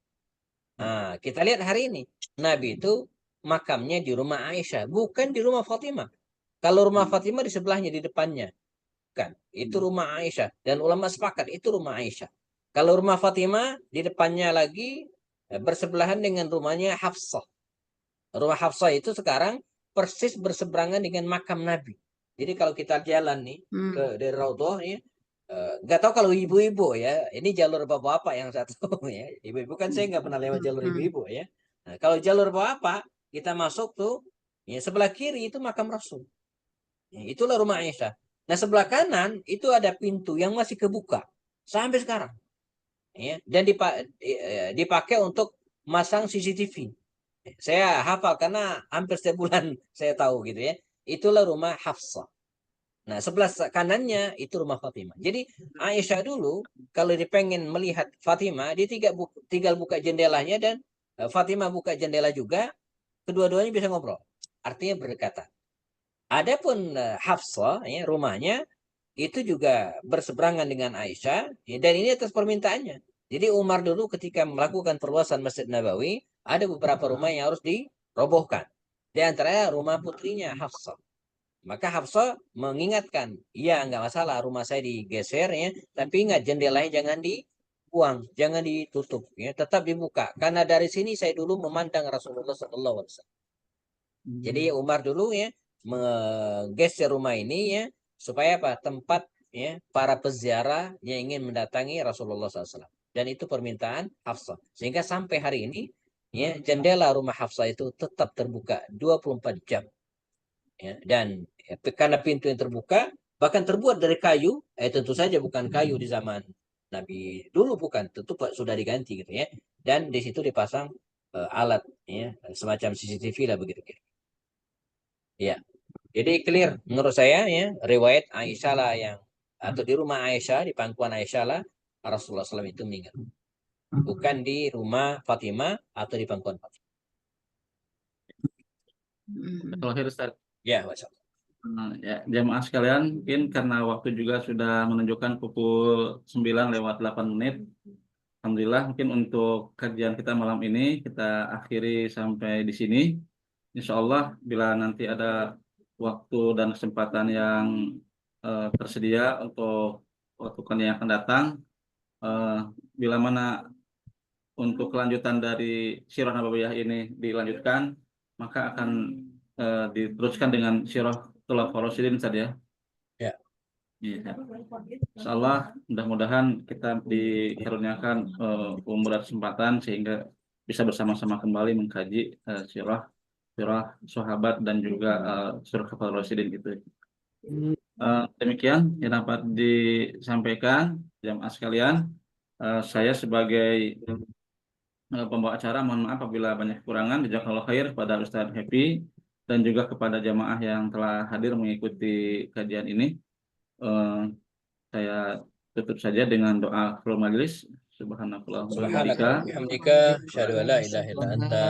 Nah, kita lihat hari ini Nabi itu makamnya di rumah Aisyah, bukan di rumah Fatimah. Kalau rumah Fatimah di sebelahnya, di depannya, kan? Itu rumah Aisyah, dan ulama sepakat itu rumah Aisyah. Kalau rumah Fatimah di depannya lagi bersebelahan dengan rumahnya Hafsah. Rumah Hafsah itu sekarang persis berseberangan dengan makam Nabi. Jadi kalau kita jalan nih dari Raudhah ya, nggak tahu kalau ibu-ibu ya, ini jalur bapak-bapak yang saya tahu ya. Ibu-ibu kan saya nggak pernah lewat jalur ibu-ibu ya. Nah, kalau jalur bapak kita masuk tuh, ya sebelah kiri itu makam Rasul. Ya, itulah rumah Aisyah. Nah sebelah kanan itu ada pintu yang masih kebuka sampai sekarang. Ya, dan dipakai untuk masang CCTV. Saya hafal karena hampir setiap bulan saya tahu gitu ya. Itulah rumah Hafsah. Nah, sebelah kanannya itu rumah Fatimah. Jadi Aisyah dulu kalau dia pengen melihat Fatimah, dia tinggal buka jendelanya, dan Fatimah buka jendela juga, kedua-duanya bisa ngobrol. Artinya berdekatan. Adapun Hafsah ya, rumahnya itu juga berseberangan dengan Aisyah ya, dan ini atas permintaannya. Jadi Umar dulu ketika melakukan perluasan Masjid Nabawi, ada beberapa rumah yang harus dirobohkan. Di antaranya rumah putrinya Hafsah. Maka Hafsah mengingatkan, iya nggak masalah rumah saya digeser ya, tapi ingat jendelanya jangan dibuang, jangan ditutup ya, tetap dibuka. Karena dari sini saya dulu memandang Rasulullah SAW. Jadi Umar dulu ya menggeser rumah ini ya supaya apa? Tempat ya para peziarah yang ingin mendatangi Rasulullah SAW. Dan itu permintaan Hafsah. Sehingga sampai hari ini ya jendela rumah Hafsah itu tetap terbuka 24 jam. Ya, dan ya, karena pintu yang terbuka bahkan terbuat dari kayu, tentu saja bukan kayu di zaman Nabi dulu, bukan, tentu sudah diganti gitu ya. Dan di situ dipasang alat ya semacam CCTV lah begitu. Ya. Jadi clear menurut saya ya, riwayat Aisyah lah yang, atau di rumah Aisyah, di pangkuan Aisyah lah Rasulullah SAW itu meninggal. Bukan di rumah Fatimah atau di pangkuan Fatimah. Kalau Ustaz. Ya, Masya Allah. Ya, jamaah sekalian, mungkin karena waktu juga sudah menunjukkan pukul 9:08. Alhamdulillah, mungkin untuk kajian kita malam ini kita akhiri sampai di sini. Insya Allah bila nanti ada waktu dan kesempatan yang tersedia untuk waktu yang akan datang, bila mana untuk kelanjutan dari Sirah Nabawiyah ini dilanjutkan, maka akan diteruskan dengan Sirah Khulafaur Rasyidin saja. Ya. Iya. Insyaallah mudah-mudahan kita dikaruniakan umur dan kesempatan sehingga bisa bersama-sama kembali mengkaji sirah sahabat dan juga sirah Khulafaur Rasyidin gitu. Demikian yang dapat disampaikan jamaah sekalian. Saya sebagai pembawa acara mohon maaf apabila banyak kekurangan. Jazakallahu khair kepada Ustaz Happy dan juga kepada jamaah yang telah hadir mengikuti kajian ini. Saya tutup saja dengan doa akhirul majlis. Subhanakallahumma wa bihamdika asyhadu an la ilaha illa anta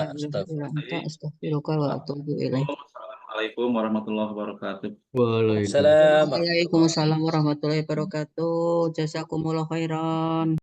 astaghfiruka wa atubu ilaik. Assalamualaikum warahmatullahi wabarakatuh. Waalaikumsalam. Waalaikumsalam warahmatullahi wabarakatuh. Jazakumullah khairan.